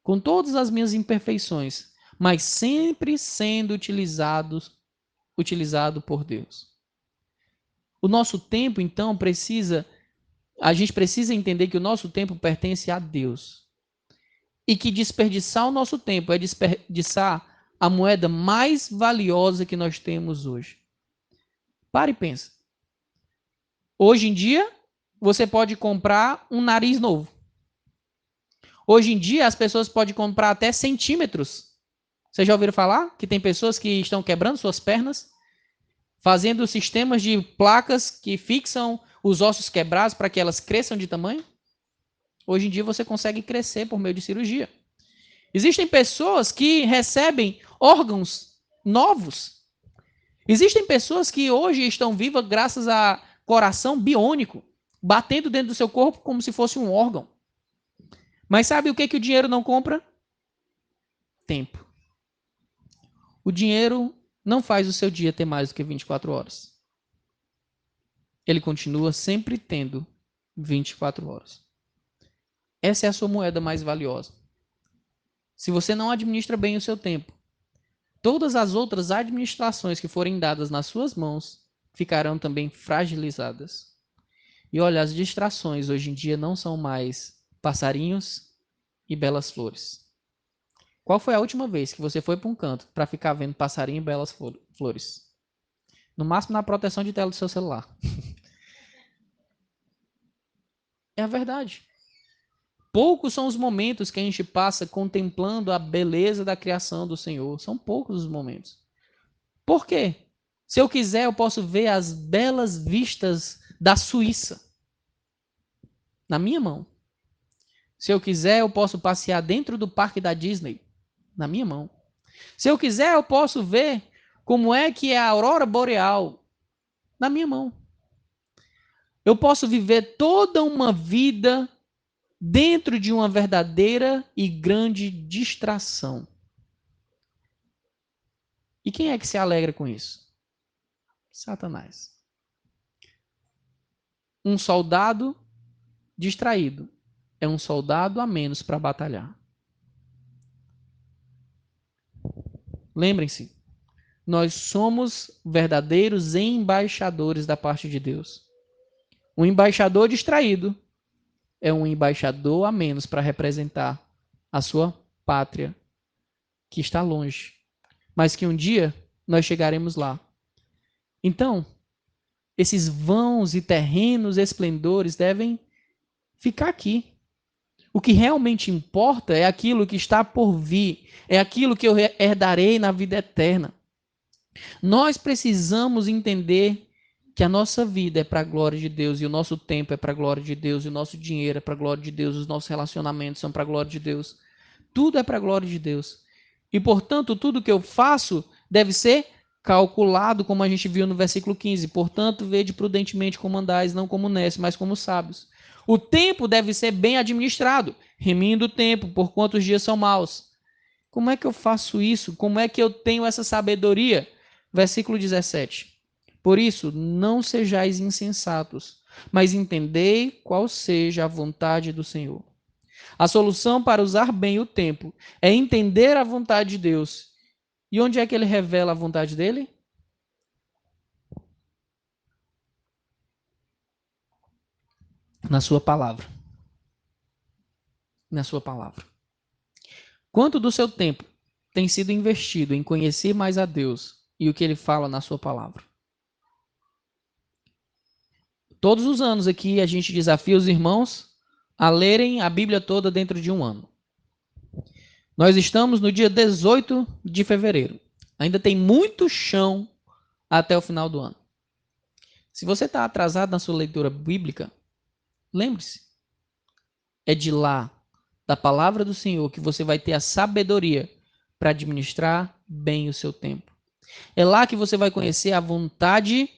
Speaker 1: com todas as minhas imperfeições, mas sempre sendo utilizado por Deus. O nosso tempo, então, a gente precisa entender que o nosso tempo pertence a Deus. E que desperdiçar o nosso tempo é desperdiçar a moeda mais valiosa que nós temos hoje. Pare e pensa. Hoje em dia, você pode comprar um nariz novo. Hoje em dia, as pessoas podem comprar até centímetros. Vocês já ouviram falar que tem pessoas que estão quebrando suas pernas, fazendo sistemas de placas que fixam os ossos quebrados para que elas cresçam de tamanho? Hoje em dia, você consegue crescer por meio de cirurgia. Existem pessoas que recebem órgãos novos. Existem pessoas que hoje estão vivas graças a coração biônico, batendo dentro do seu corpo como se fosse um órgão. Mas sabe o que o dinheiro não compra? Tempo. O dinheiro não faz o seu dia ter mais do que 24 horas. Ele continua sempre tendo 24 horas. Essa é a sua moeda mais valiosa. Se você não administra bem o seu tempo, todas as outras administrações que forem dadas nas suas mãos ficarão também fragilizadas. E olha, as distrações hoje em dia não são mais passarinhos e belas flores. Qual foi a última vez que você foi para um canto para ficar vendo passarinho e belas flores? No máximo na proteção de tela do seu celular. É a verdade. Poucos são os momentos que a gente passa contemplando a beleza da criação do Senhor. São poucos os momentos. Por quê? Se eu quiser, eu posso ver as belas vistas da Suíça na minha mão. Se eu quiser, eu posso passear dentro do parque da Disney na minha mão. Se eu quiser, eu posso ver como é que é a aurora boreal na minha mão. Eu posso viver toda uma vida dentro de uma verdadeira e grande distração. E quem é que se alegra com isso? Satanás. Um soldado distraído é um soldado a menos para batalhar. Lembrem-se, nós somos verdadeiros embaixadores da parte de Deus. Um embaixador distraído é um embaixador a menos para representar a sua pátria, que está longe, mas que um dia nós chegaremos lá. Então, esses vãos e terrenos esplendores devem ficar aqui. O que realmente importa é aquilo que está por vir, é aquilo que eu herdarei na vida eterna. Nós precisamos entender que a nossa vida é para a glória de Deus, e o nosso tempo é para a glória de Deus, e o nosso dinheiro é para a glória de Deus, os nossos relacionamentos são para a glória de Deus. Tudo é para a glória de Deus. E, portanto, tudo que eu faço deve ser calculado, como a gente viu no versículo 15. Portanto, vede prudentemente como andais, não como necios, mas como sábios. O tempo deve ser bem administrado, remindo o tempo, porquanto os dias são maus. Como é que eu faço isso? Como é que eu tenho essa sabedoria? Versículo 17. Por isso, não sejais insensatos, mas entendei qual seja a vontade do Senhor. A solução para usar bem o tempo é entender a vontade de Deus. E onde é que ele revela a vontade dele? Na sua palavra. Na sua palavra. Quanto do seu tempo tem sido investido em conhecer mais a Deus e o que ele fala na sua palavra? Todos os anos aqui a gente desafia os irmãos a lerem a Bíblia toda dentro de um ano. Nós estamos no dia 18 de fevereiro. Ainda tem muito chão até o final do ano. Se você está atrasado na sua leitura bíblica, lembre-se, é de lá, da palavra do Senhor, que você vai ter a sabedoria para administrar bem o seu tempo. É lá que você vai conhecer a vontade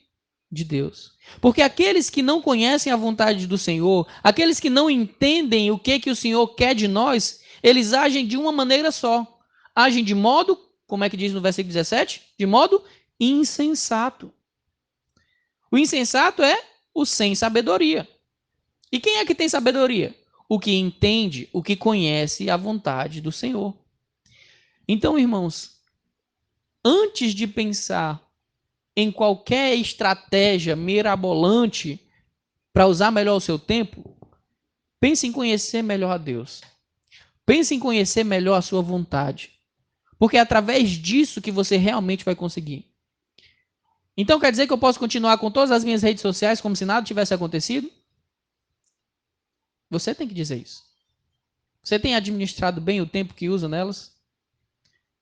Speaker 1: de Deus. Porque aqueles que não conhecem a vontade do Senhor, aqueles que não entendem o que o Senhor quer de nós, eles agem de uma maneira só. Agem de modo, como é que diz no versículo 17? De modo insensato. O insensato é o sem sabedoria. E quem é que tem sabedoria? O que entende, o que conhece a vontade do Senhor. Então, irmãos, antes de pensar em qualquer estratégia mirabolante para usar melhor o seu tempo, pense em conhecer melhor a Deus. Pense em conhecer melhor a sua vontade. Porque é através disso que você realmente vai conseguir. Então quer dizer que eu posso continuar com todas as minhas redes sociais como se nada tivesse acontecido? Você tem que dizer isso. Você tem administrado bem o tempo que usa nelas?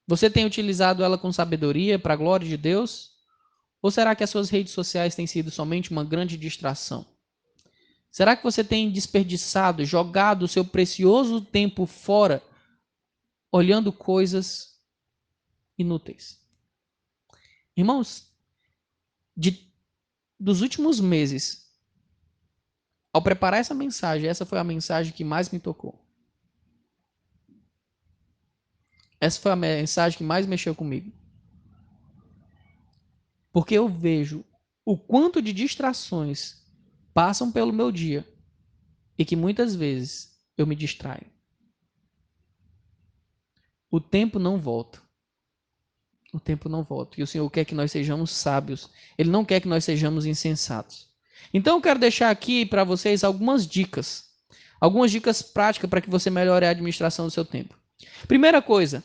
Speaker 1: Você tem utilizado ela com sabedoria para a glória de Deus? Ou será que as suas redes sociais têm sido somente uma grande distração? Será que você tem desperdiçado, jogado o seu precioso tempo fora, olhando coisas inúteis? Irmãos, dos últimos meses, ao preparar essa mensagem, essa foi a mensagem que mais me tocou. Essa foi a mensagem que mais mexeu comigo. Porque eu vejo o quanto de distrações passam pelo meu dia e que muitas vezes eu me distraio. O tempo não volta. O tempo não volta. E o Senhor quer que nós sejamos sábios. Ele não quer que nós sejamos insensatos. Então eu quero deixar aqui para vocês algumas dicas. Algumas dicas práticas para que você melhore a administração do seu tempo. Primeira coisa,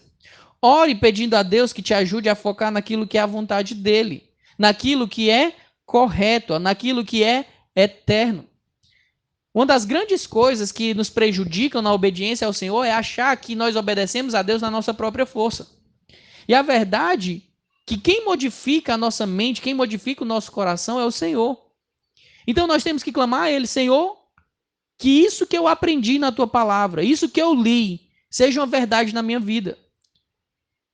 Speaker 1: ore pedindo a Deus que te ajude a focar naquilo que é a vontade dele. Naquilo que é correto, naquilo que é eterno. Uma das grandes coisas que nos prejudicam na obediência ao Senhor é achar que nós obedecemos a Deus na nossa própria força. E a verdade é que quem modifica a nossa mente, quem modifica o nosso coração é o Senhor. Então nós temos que clamar a Ele: Senhor, que isso que eu aprendi na Tua palavra, isso que eu li, seja uma verdade na minha vida.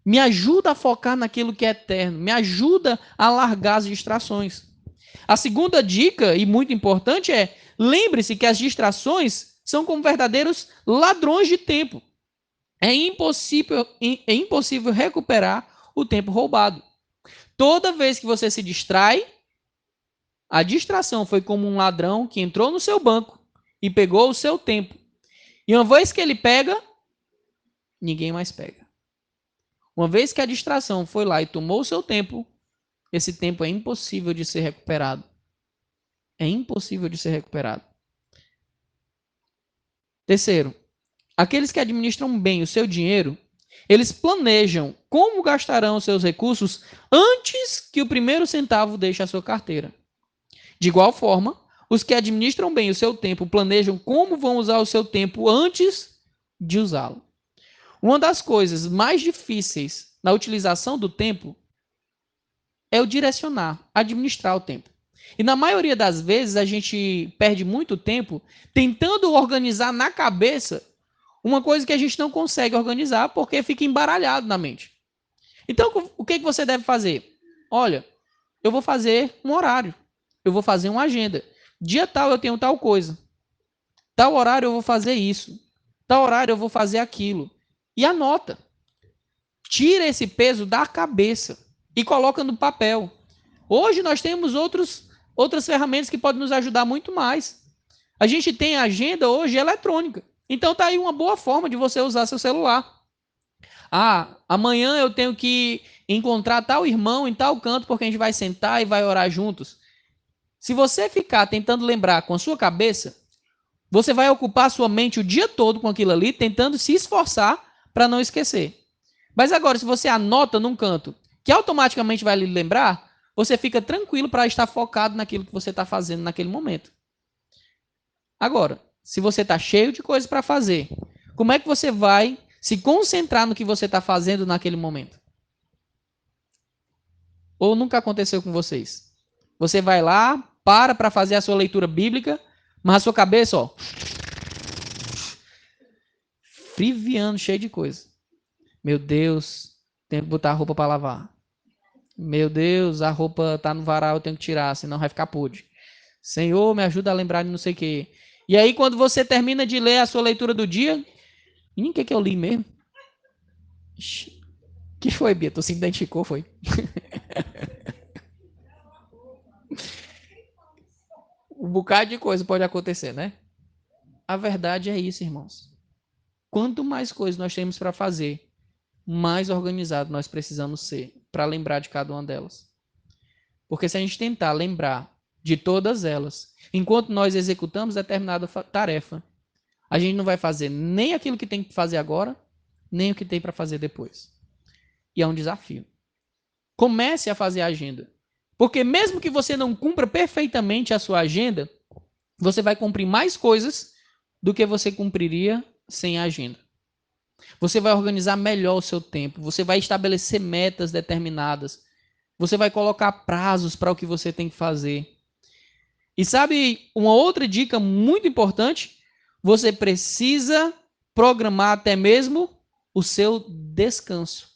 Speaker 1: Me ajuda a focar naquilo que é eterno, me ajuda a largar as distrações. A segunda dica, e muito importante, é: lembre-se que as distrações são como verdadeiros ladrões de tempo. É impossível recuperar o tempo roubado. Toda vez que você se distrai, a distração foi como um ladrão que entrou no seu banco e pegou o seu tempo. E uma vez que ele pega, ninguém mais pega. Uma vez que a distração foi lá e tomou o seu tempo, esse tempo é impossível de ser recuperado. É impossível de ser recuperado. Terceiro, aqueles que administram bem o seu dinheiro, eles planejam como gastarão os seus recursos antes que o primeiro centavo deixe a sua carteira. De igual forma, os que administram bem o seu tempo planejam como vão usar o seu tempo antes de usá-lo. Uma das coisas mais difíceis na utilização do tempo é o direcionar, administrar o tempo. E na maioria das vezes a gente perde muito tempo tentando organizar na cabeça uma coisa que a gente não consegue organizar porque fica embaralhado na mente. Então, o que você deve fazer? Olha, eu vou fazer um horário, eu vou fazer uma agenda. Dia tal eu tenho tal coisa, tal horário eu vou fazer isso, tal horário eu vou fazer aquilo. E anota. Tira esse peso da cabeça e coloca no papel. Hoje nós temos outras ferramentas que podem nos ajudar muito mais. A gente tem a agenda hoje eletrônica. Então tá aí uma boa forma de você usar seu celular. Ah, amanhã eu tenho que encontrar tal irmão em tal canto porque a gente vai sentar e vai orar juntos. Se você ficar tentando lembrar com a sua cabeça, você vai ocupar a sua mente o dia todo com aquilo ali, tentando se esforçar para não esquecer. Mas agora, se você anota num canto, que automaticamente vai lhe lembrar, você fica tranquilo para estar focado naquilo que você está fazendo naquele momento. Agora, se você está cheio de coisas para fazer, como é que você vai se concentrar no que você está fazendo naquele momento? Ou nunca aconteceu com vocês? Você vai lá, para fazer a sua leitura bíblica, mas a sua cabeça, ó, friviando, cheio de coisa. Meu Deus, tenho que botar a roupa para lavar. Meu Deus, a roupa tá no varal, eu tenho que tirar, senão vai ficar podre. Senhor, me ajuda a lembrar de não sei o quê. E aí, quando você termina de ler a sua leitura do dia, o que eu li mesmo? Que foi, Bia? Tu se identificou, foi? Um bocado de coisa pode acontecer, né? A verdade é isso, irmãos. Quanto mais coisas nós temos para fazer, mais organizado nós precisamos ser para lembrar de cada uma delas. Porque se a gente tentar lembrar de todas elas, enquanto nós executamos determinada tarefa, a gente não vai fazer nem aquilo que tem que fazer agora, nem o que tem para fazer depois. E é um desafio. Comece a fazer a agenda. Porque mesmo que você não cumpra perfeitamente a sua agenda, você vai cumprir mais coisas do que você cumpriria sem a agenda. Você vai organizar melhor o seu tempo, você vai estabelecer metas determinadas, você vai colocar prazos para o que você tem que fazer. E sabe uma outra dica muito importante? Você precisa programar até mesmo o seu descanso.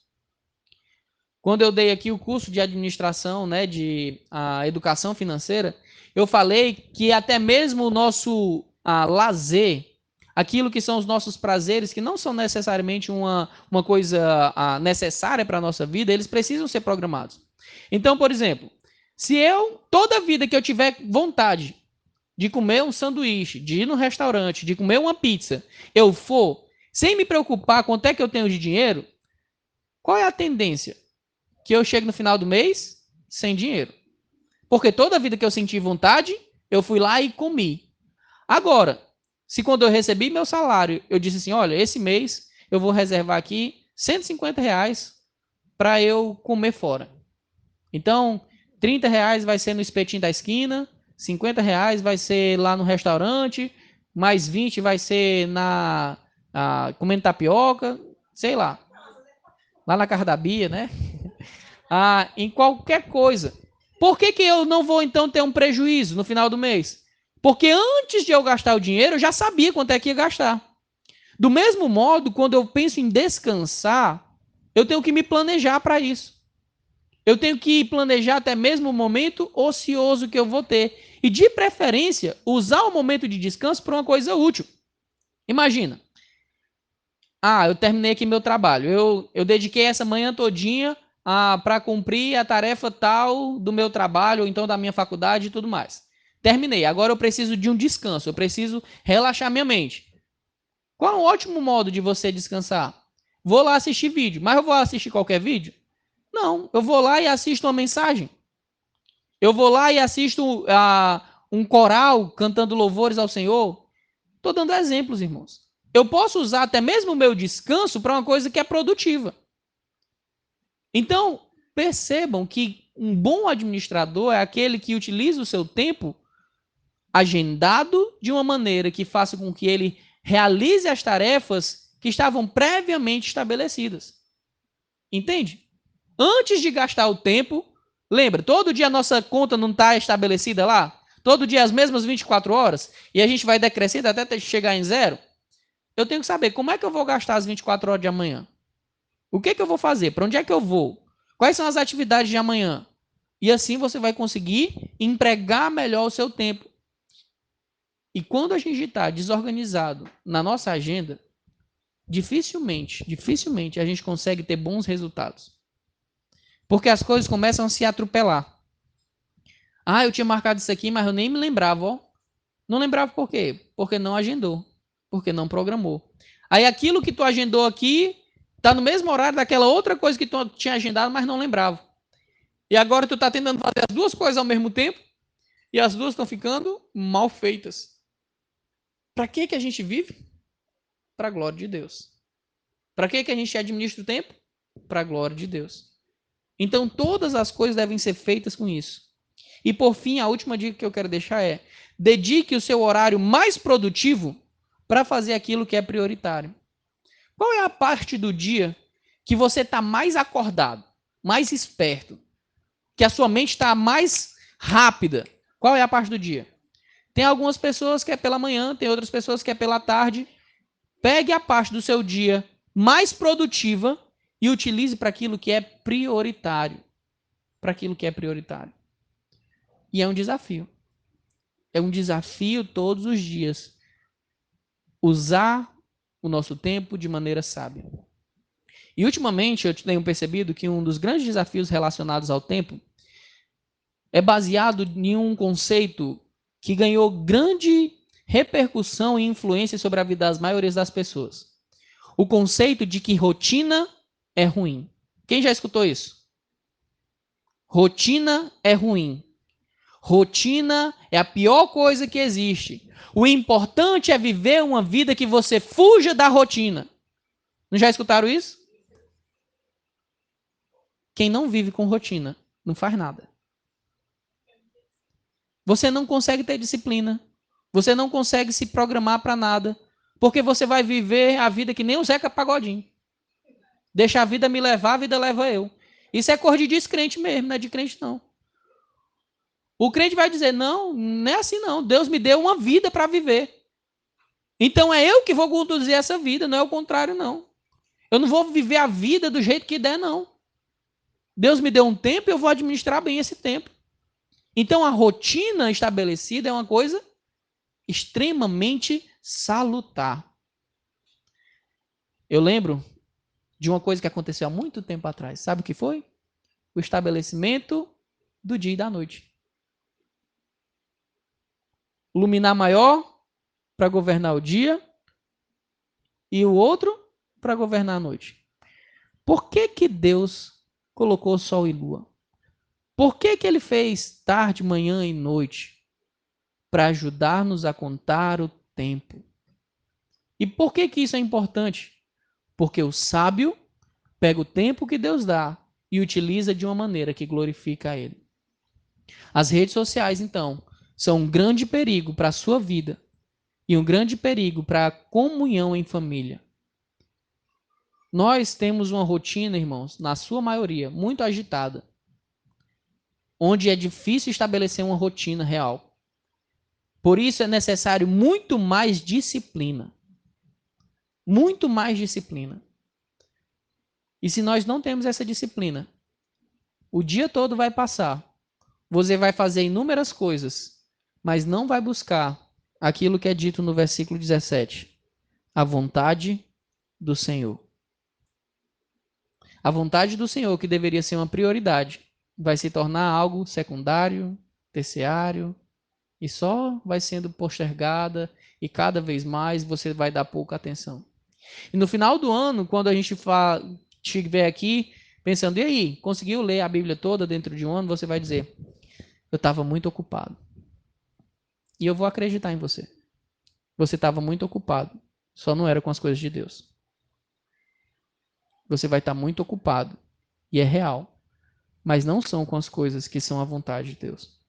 Speaker 1: Quando eu dei aqui o curso de administração, né, de educação financeira, eu falei que até mesmo o nosso lazer, aquilo que são os nossos prazeres, que não são necessariamente uma coisa necessária para a nossa vida, eles precisam ser programados. Então, por exemplo, se toda vida que eu tiver vontade de comer um sanduíche, de ir no restaurante, de comer uma pizza, eu for, sem me preocupar quanto é que eu tenho de dinheiro, qual é a tendência? Que eu chego no final do mês sem dinheiro. Porque toda vida que eu senti vontade, eu fui lá e comi. Agora, se quando eu recebi meu salário, eu disse assim, olha, esse mês eu vou reservar aqui R$150 para eu comer fora. Então, R$30 vai ser no espetinho da esquina, R$50 vai ser lá no restaurante, mais 20 vai ser comendo tapioca, sei lá, lá na casa da Bia, né? Em qualquer coisa. Por que eu não vou então ter um prejuízo no final do mês? Porque antes de eu gastar o dinheiro, eu já sabia quanto é que ia gastar. Do mesmo modo, quando eu penso em descansar, eu tenho que me planejar para isso. Eu tenho que planejar até mesmo o momento ocioso que eu vou ter. E, de preferência, usar o momento de descanso para uma coisa útil. Imagina. Eu terminei aqui meu trabalho. Eu dediquei essa manhã todinha para cumprir a tarefa tal do meu trabalho, ou então da minha faculdade e tudo mais. Terminei. Agora eu preciso de um descanso. Eu preciso relaxar minha mente. Qual é um ótimo modo de você descansar? Vou lá assistir vídeo. Mas eu vou assistir qualquer vídeo? Não. Eu vou lá e assisto uma mensagem. Eu vou lá e assisto um coral cantando louvores ao Senhor. Estou dando exemplos, irmãos. Eu posso usar até mesmo o meu descanso para uma coisa que é produtiva. Então, percebam que um bom administrador é aquele que utiliza o seu tempo agendado de uma maneira que faça com que ele realize as tarefas que estavam previamente estabelecidas. Entende? Antes de gastar o tempo, lembra, todo dia a nossa conta não está estabelecida lá? Todo dia as mesmas 24 horas? E a gente vai decrescendo até chegar em zero? Eu tenho que saber como é que eu vou gastar as 24 horas de amanhã. O que eu vou fazer? Para onde é que eu vou? Quais são as atividades de amanhã? E assim você vai conseguir empregar melhor o seu tempo. E quando a gente está desorganizado na nossa agenda, dificilmente a gente consegue ter bons resultados. Porque as coisas começam a se atropelar. Eu tinha marcado isso aqui, mas eu nem me lembrava, ó. Não lembrava por quê? Porque não agendou. Porque não programou. Aí aquilo que tu agendou aqui tá no mesmo horário daquela outra coisa que tu tinha agendado, mas não lembrava. E agora tu tá tentando fazer as duas coisas ao mesmo tempo e as duas estão ficando mal feitas. Para que a gente vive? Para a glória de Deus. Para que a gente administra o tempo? Para a glória de Deus. Então todas as coisas devem ser feitas com isso. E por fim, a última dica que eu quero deixar é: dedique o seu horário mais produtivo para fazer aquilo que é prioritário. Qual é a parte do dia que você está mais acordado, mais esperto, que a sua mente está mais rápida? Qual é a parte do dia? Tem algumas pessoas que é pela manhã, tem outras pessoas que é pela tarde. Pegue a parte do seu dia mais produtiva e utilize para aquilo que é prioritário. Para aquilo que é prioritário. E é um desafio. É um desafio todos os dias. Usar o nosso tempo de maneira sábia. E ultimamente eu tenho percebido que um dos grandes desafios relacionados ao tempo é baseado em um conceito que ganhou grande repercussão e influência sobre a vida das maiorias das pessoas. O conceito de que rotina é ruim. Quem já escutou isso? Rotina é ruim. Rotina é a pior coisa que existe. O importante é viver uma vida que você fuja da rotina. Não já escutaram isso? Quem não vive com rotina não faz nada. Você não consegue ter disciplina. Você não consegue se programar para nada. Porque você vai viver a vida que nem o Zeca Pagodinho. Deixa a vida me levar, a vida leva eu. Isso é cor de descrente mesmo, não é de crente não. O crente vai dizer, não é assim não. Deus me deu uma vida para viver. Então é eu que vou conduzir essa vida, não é o contrário não. Eu não vou viver a vida do jeito que der não. Deus me deu um tempo e eu vou administrar bem esse tempo. Então a rotina estabelecida é uma coisa extremamente salutar. Eu lembro de uma coisa que aconteceu há muito tempo atrás. Sabe o que foi? O estabelecimento do dia e da noite. Luminar maior para governar o dia e o outro para governar a noite. Por que Deus colocou sol e lua? Por que ele fez tarde, manhã e noite? Para ajudar-nos a contar o tempo. E por que isso é importante? Porque o sábio pega o tempo que Deus dá e utiliza de uma maneira que glorifica a Ele. As redes sociais, então, são um grande perigo para a sua vida, e um grande perigo para a comunhão em família. Nós temos uma rotina, irmãos, na sua maioria, muito agitada, onde é difícil estabelecer uma rotina real. Por isso é necessário muito mais disciplina. Muito mais disciplina. E se nós não temos essa disciplina, o dia todo vai passar. Você vai fazer inúmeras coisas, mas não vai buscar aquilo que é dito no versículo 17. A vontade do Senhor. A vontade do Senhor, que deveria ser uma prioridade, vai se tornar algo secundário, terciário, e só vai sendo postergada, e cada vez mais você vai dar pouca atenção. E no final do ano, quando a gente estiver aqui pensando, e aí, conseguiu ler a Bíblia toda dentro de um ano? Você vai dizer, eu estava muito ocupado. E eu vou acreditar em você. Você estava muito ocupado, só não era com as coisas de Deus. Você vai estar muito ocupado, e é real, mas não são com as coisas que são a vontade de Deus.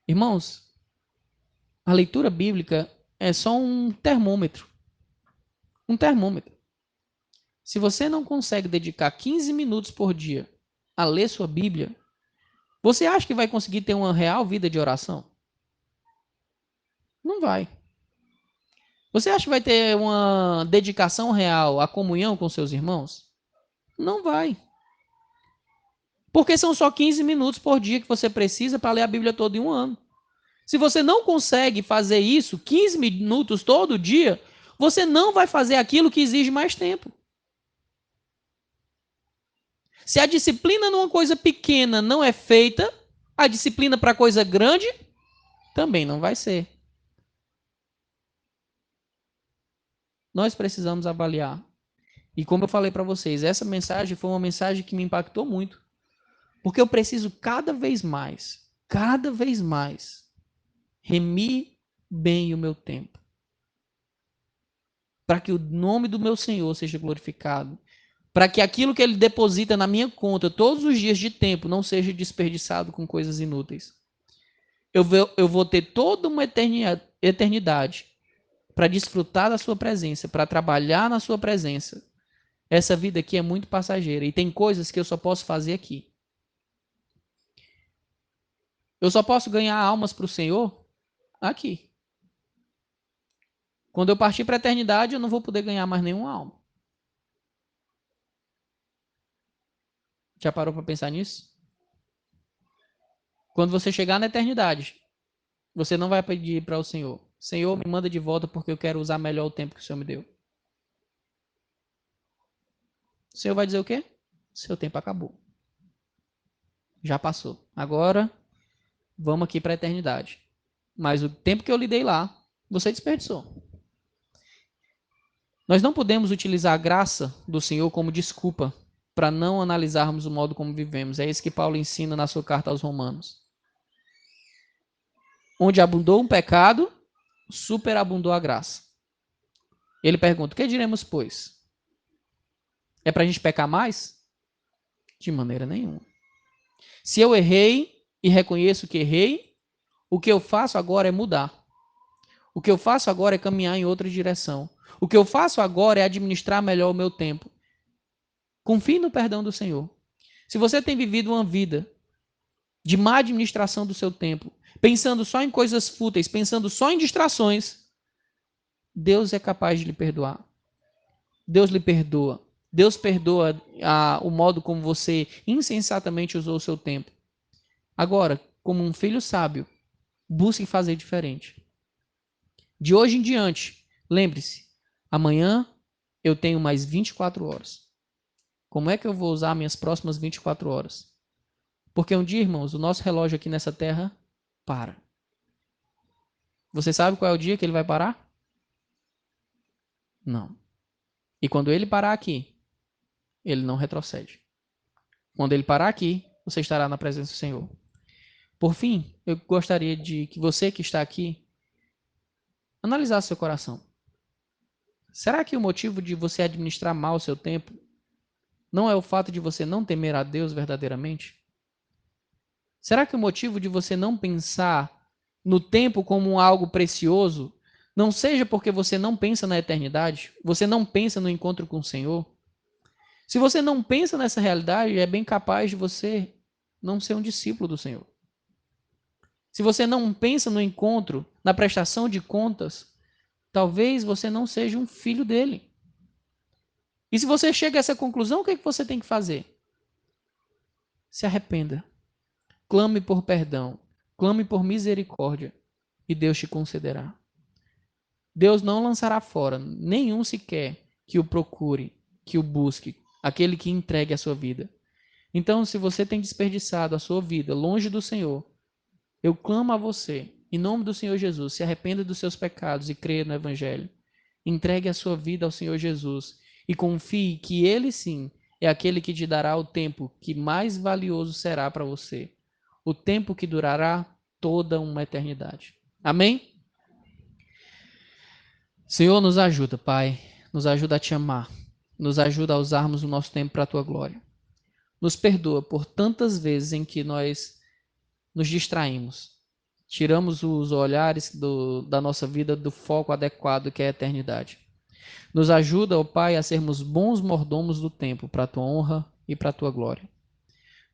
Speaker 1: Irmãos, a leitura bíblica é só um termômetro. Um termômetro. Se você não consegue dedicar 15 minutos por dia a ler sua Bíblia, você acha que vai conseguir ter uma real vida de oração? Não vai. Você acha que vai ter uma dedicação real à comunhão com seus irmãos? Não vai. Porque são só 15 minutos por dia que você precisa para ler a Bíblia toda em um ano. Se você não consegue fazer isso, 15 minutos todo dia, você não vai fazer aquilo que exige mais tempo. Se a disciplina numa coisa pequena não é feita, a disciplina para coisa grande também não vai ser. Nós precisamos avaliar. E como eu falei para vocês, essa mensagem foi uma mensagem que me impactou muito. Porque eu preciso cada vez mais, remir bem o meu tempo. Para que o nome do meu Senhor seja glorificado. Para que aquilo que Ele deposita na minha conta todos os dias de tempo não seja desperdiçado com coisas inúteis. Eu vou ter toda uma eternidade para desfrutar da sua presença, para trabalhar na sua presença. Essa vida aqui é muito passageira e tem coisas que eu só posso fazer aqui. Eu só posso ganhar almas para o Senhor aqui. Quando eu partir para a eternidade, eu não vou poder ganhar mais nenhuma alma. Já parou para pensar nisso? Quando você chegar na eternidade, você não vai pedir para o Senhor, Senhor, me manda de volta porque eu quero usar melhor o tempo que o Senhor me deu. O Senhor vai dizer o quê? Seu tempo acabou. Já passou. Agora, vamos aqui para a eternidade. Mas o tempo que eu lhe dei lá, você desperdiçou. Nós não podemos utilizar a graça do Senhor como desculpa para não analisarmos o modo como vivemos. É isso que Paulo ensina na sua carta aos Romanos. Onde abundou um pecado, superabundou a graça. Ele pergunta, o que diremos, pois? É para a gente pecar mais? De maneira nenhuma. Se eu errei e reconheço que errei, o que eu faço agora é mudar. O que eu faço agora é caminhar em outra direção. O que eu faço agora é administrar melhor o meu tempo. Confie no perdão do Senhor. Se você tem vivido uma vida de má administração do seu tempo, pensando só em coisas fúteis, pensando só em distrações, Deus é capaz de lhe perdoar. Deus lhe perdoa. Deus perdoa o modo como você insensatamente usou o seu tempo. Agora, como um filho sábio, busque fazer diferente. De hoje em diante, lembre-se, amanhã eu tenho mais 24 horas. Como é que eu vou usar minhas próximas 24 horas? Porque um dia, irmãos, o nosso relógio aqui nessa terra para. Você sabe qual é o dia que ele vai parar? Não. E quando ele parar aqui, ele não retrocede. Quando ele parar aqui, você estará na presença do Senhor. Por fim, eu gostaria de que você que está aqui analisasse seu coração. Será que o motivo de você administrar mal o seu tempo não é o fato de você não temer a Deus verdadeiramente? Será que o motivo de você não pensar no tempo como algo precioso Não seja porque você não pensa na eternidade, você não pensa no encontro com o Senhor. Se você não pensa nessa realidade, é bem capaz de você não ser um discípulo do Senhor. Se você não pensa no encontro, na prestação de contas, talvez você não seja um filho dele. E se você chega a essa conclusão, o que é que você tem que fazer? Se arrependa. Clame por perdão. Clame por misericórdia. E Deus te concederá. Deus não lançará fora nenhum sequer que o procure, que o busque, aquele que entregue a sua vida. Então, se você tem desperdiçado a sua vida longe do Senhor, eu clamo a você, em nome do Senhor Jesus, se arrependa dos seus pecados e creia no Evangelho. Entregue a sua vida ao Senhor Jesus e confie que Ele sim é aquele que te dará o tempo que mais valioso será para você. O tempo que durará toda uma eternidade. Amém? Senhor, nos ajuda, Pai. Nos ajuda a te amar. Nos ajuda a usarmos o nosso tempo para a tua glória. Nos perdoa por tantas vezes em que nós nos distraímos. Tiramos os olhares da nossa vida do foco adequado que é a eternidade. Nos ajuda, ó Pai, a sermos bons mordomos do tempo para a tua honra e para a tua glória.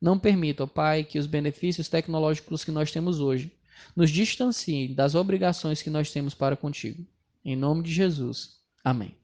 Speaker 1: Não permita, ó Pai, que os benefícios tecnológicos que nós temos hoje nos distanciem das obrigações que nós temos para contigo. Em nome de Jesus. Amém.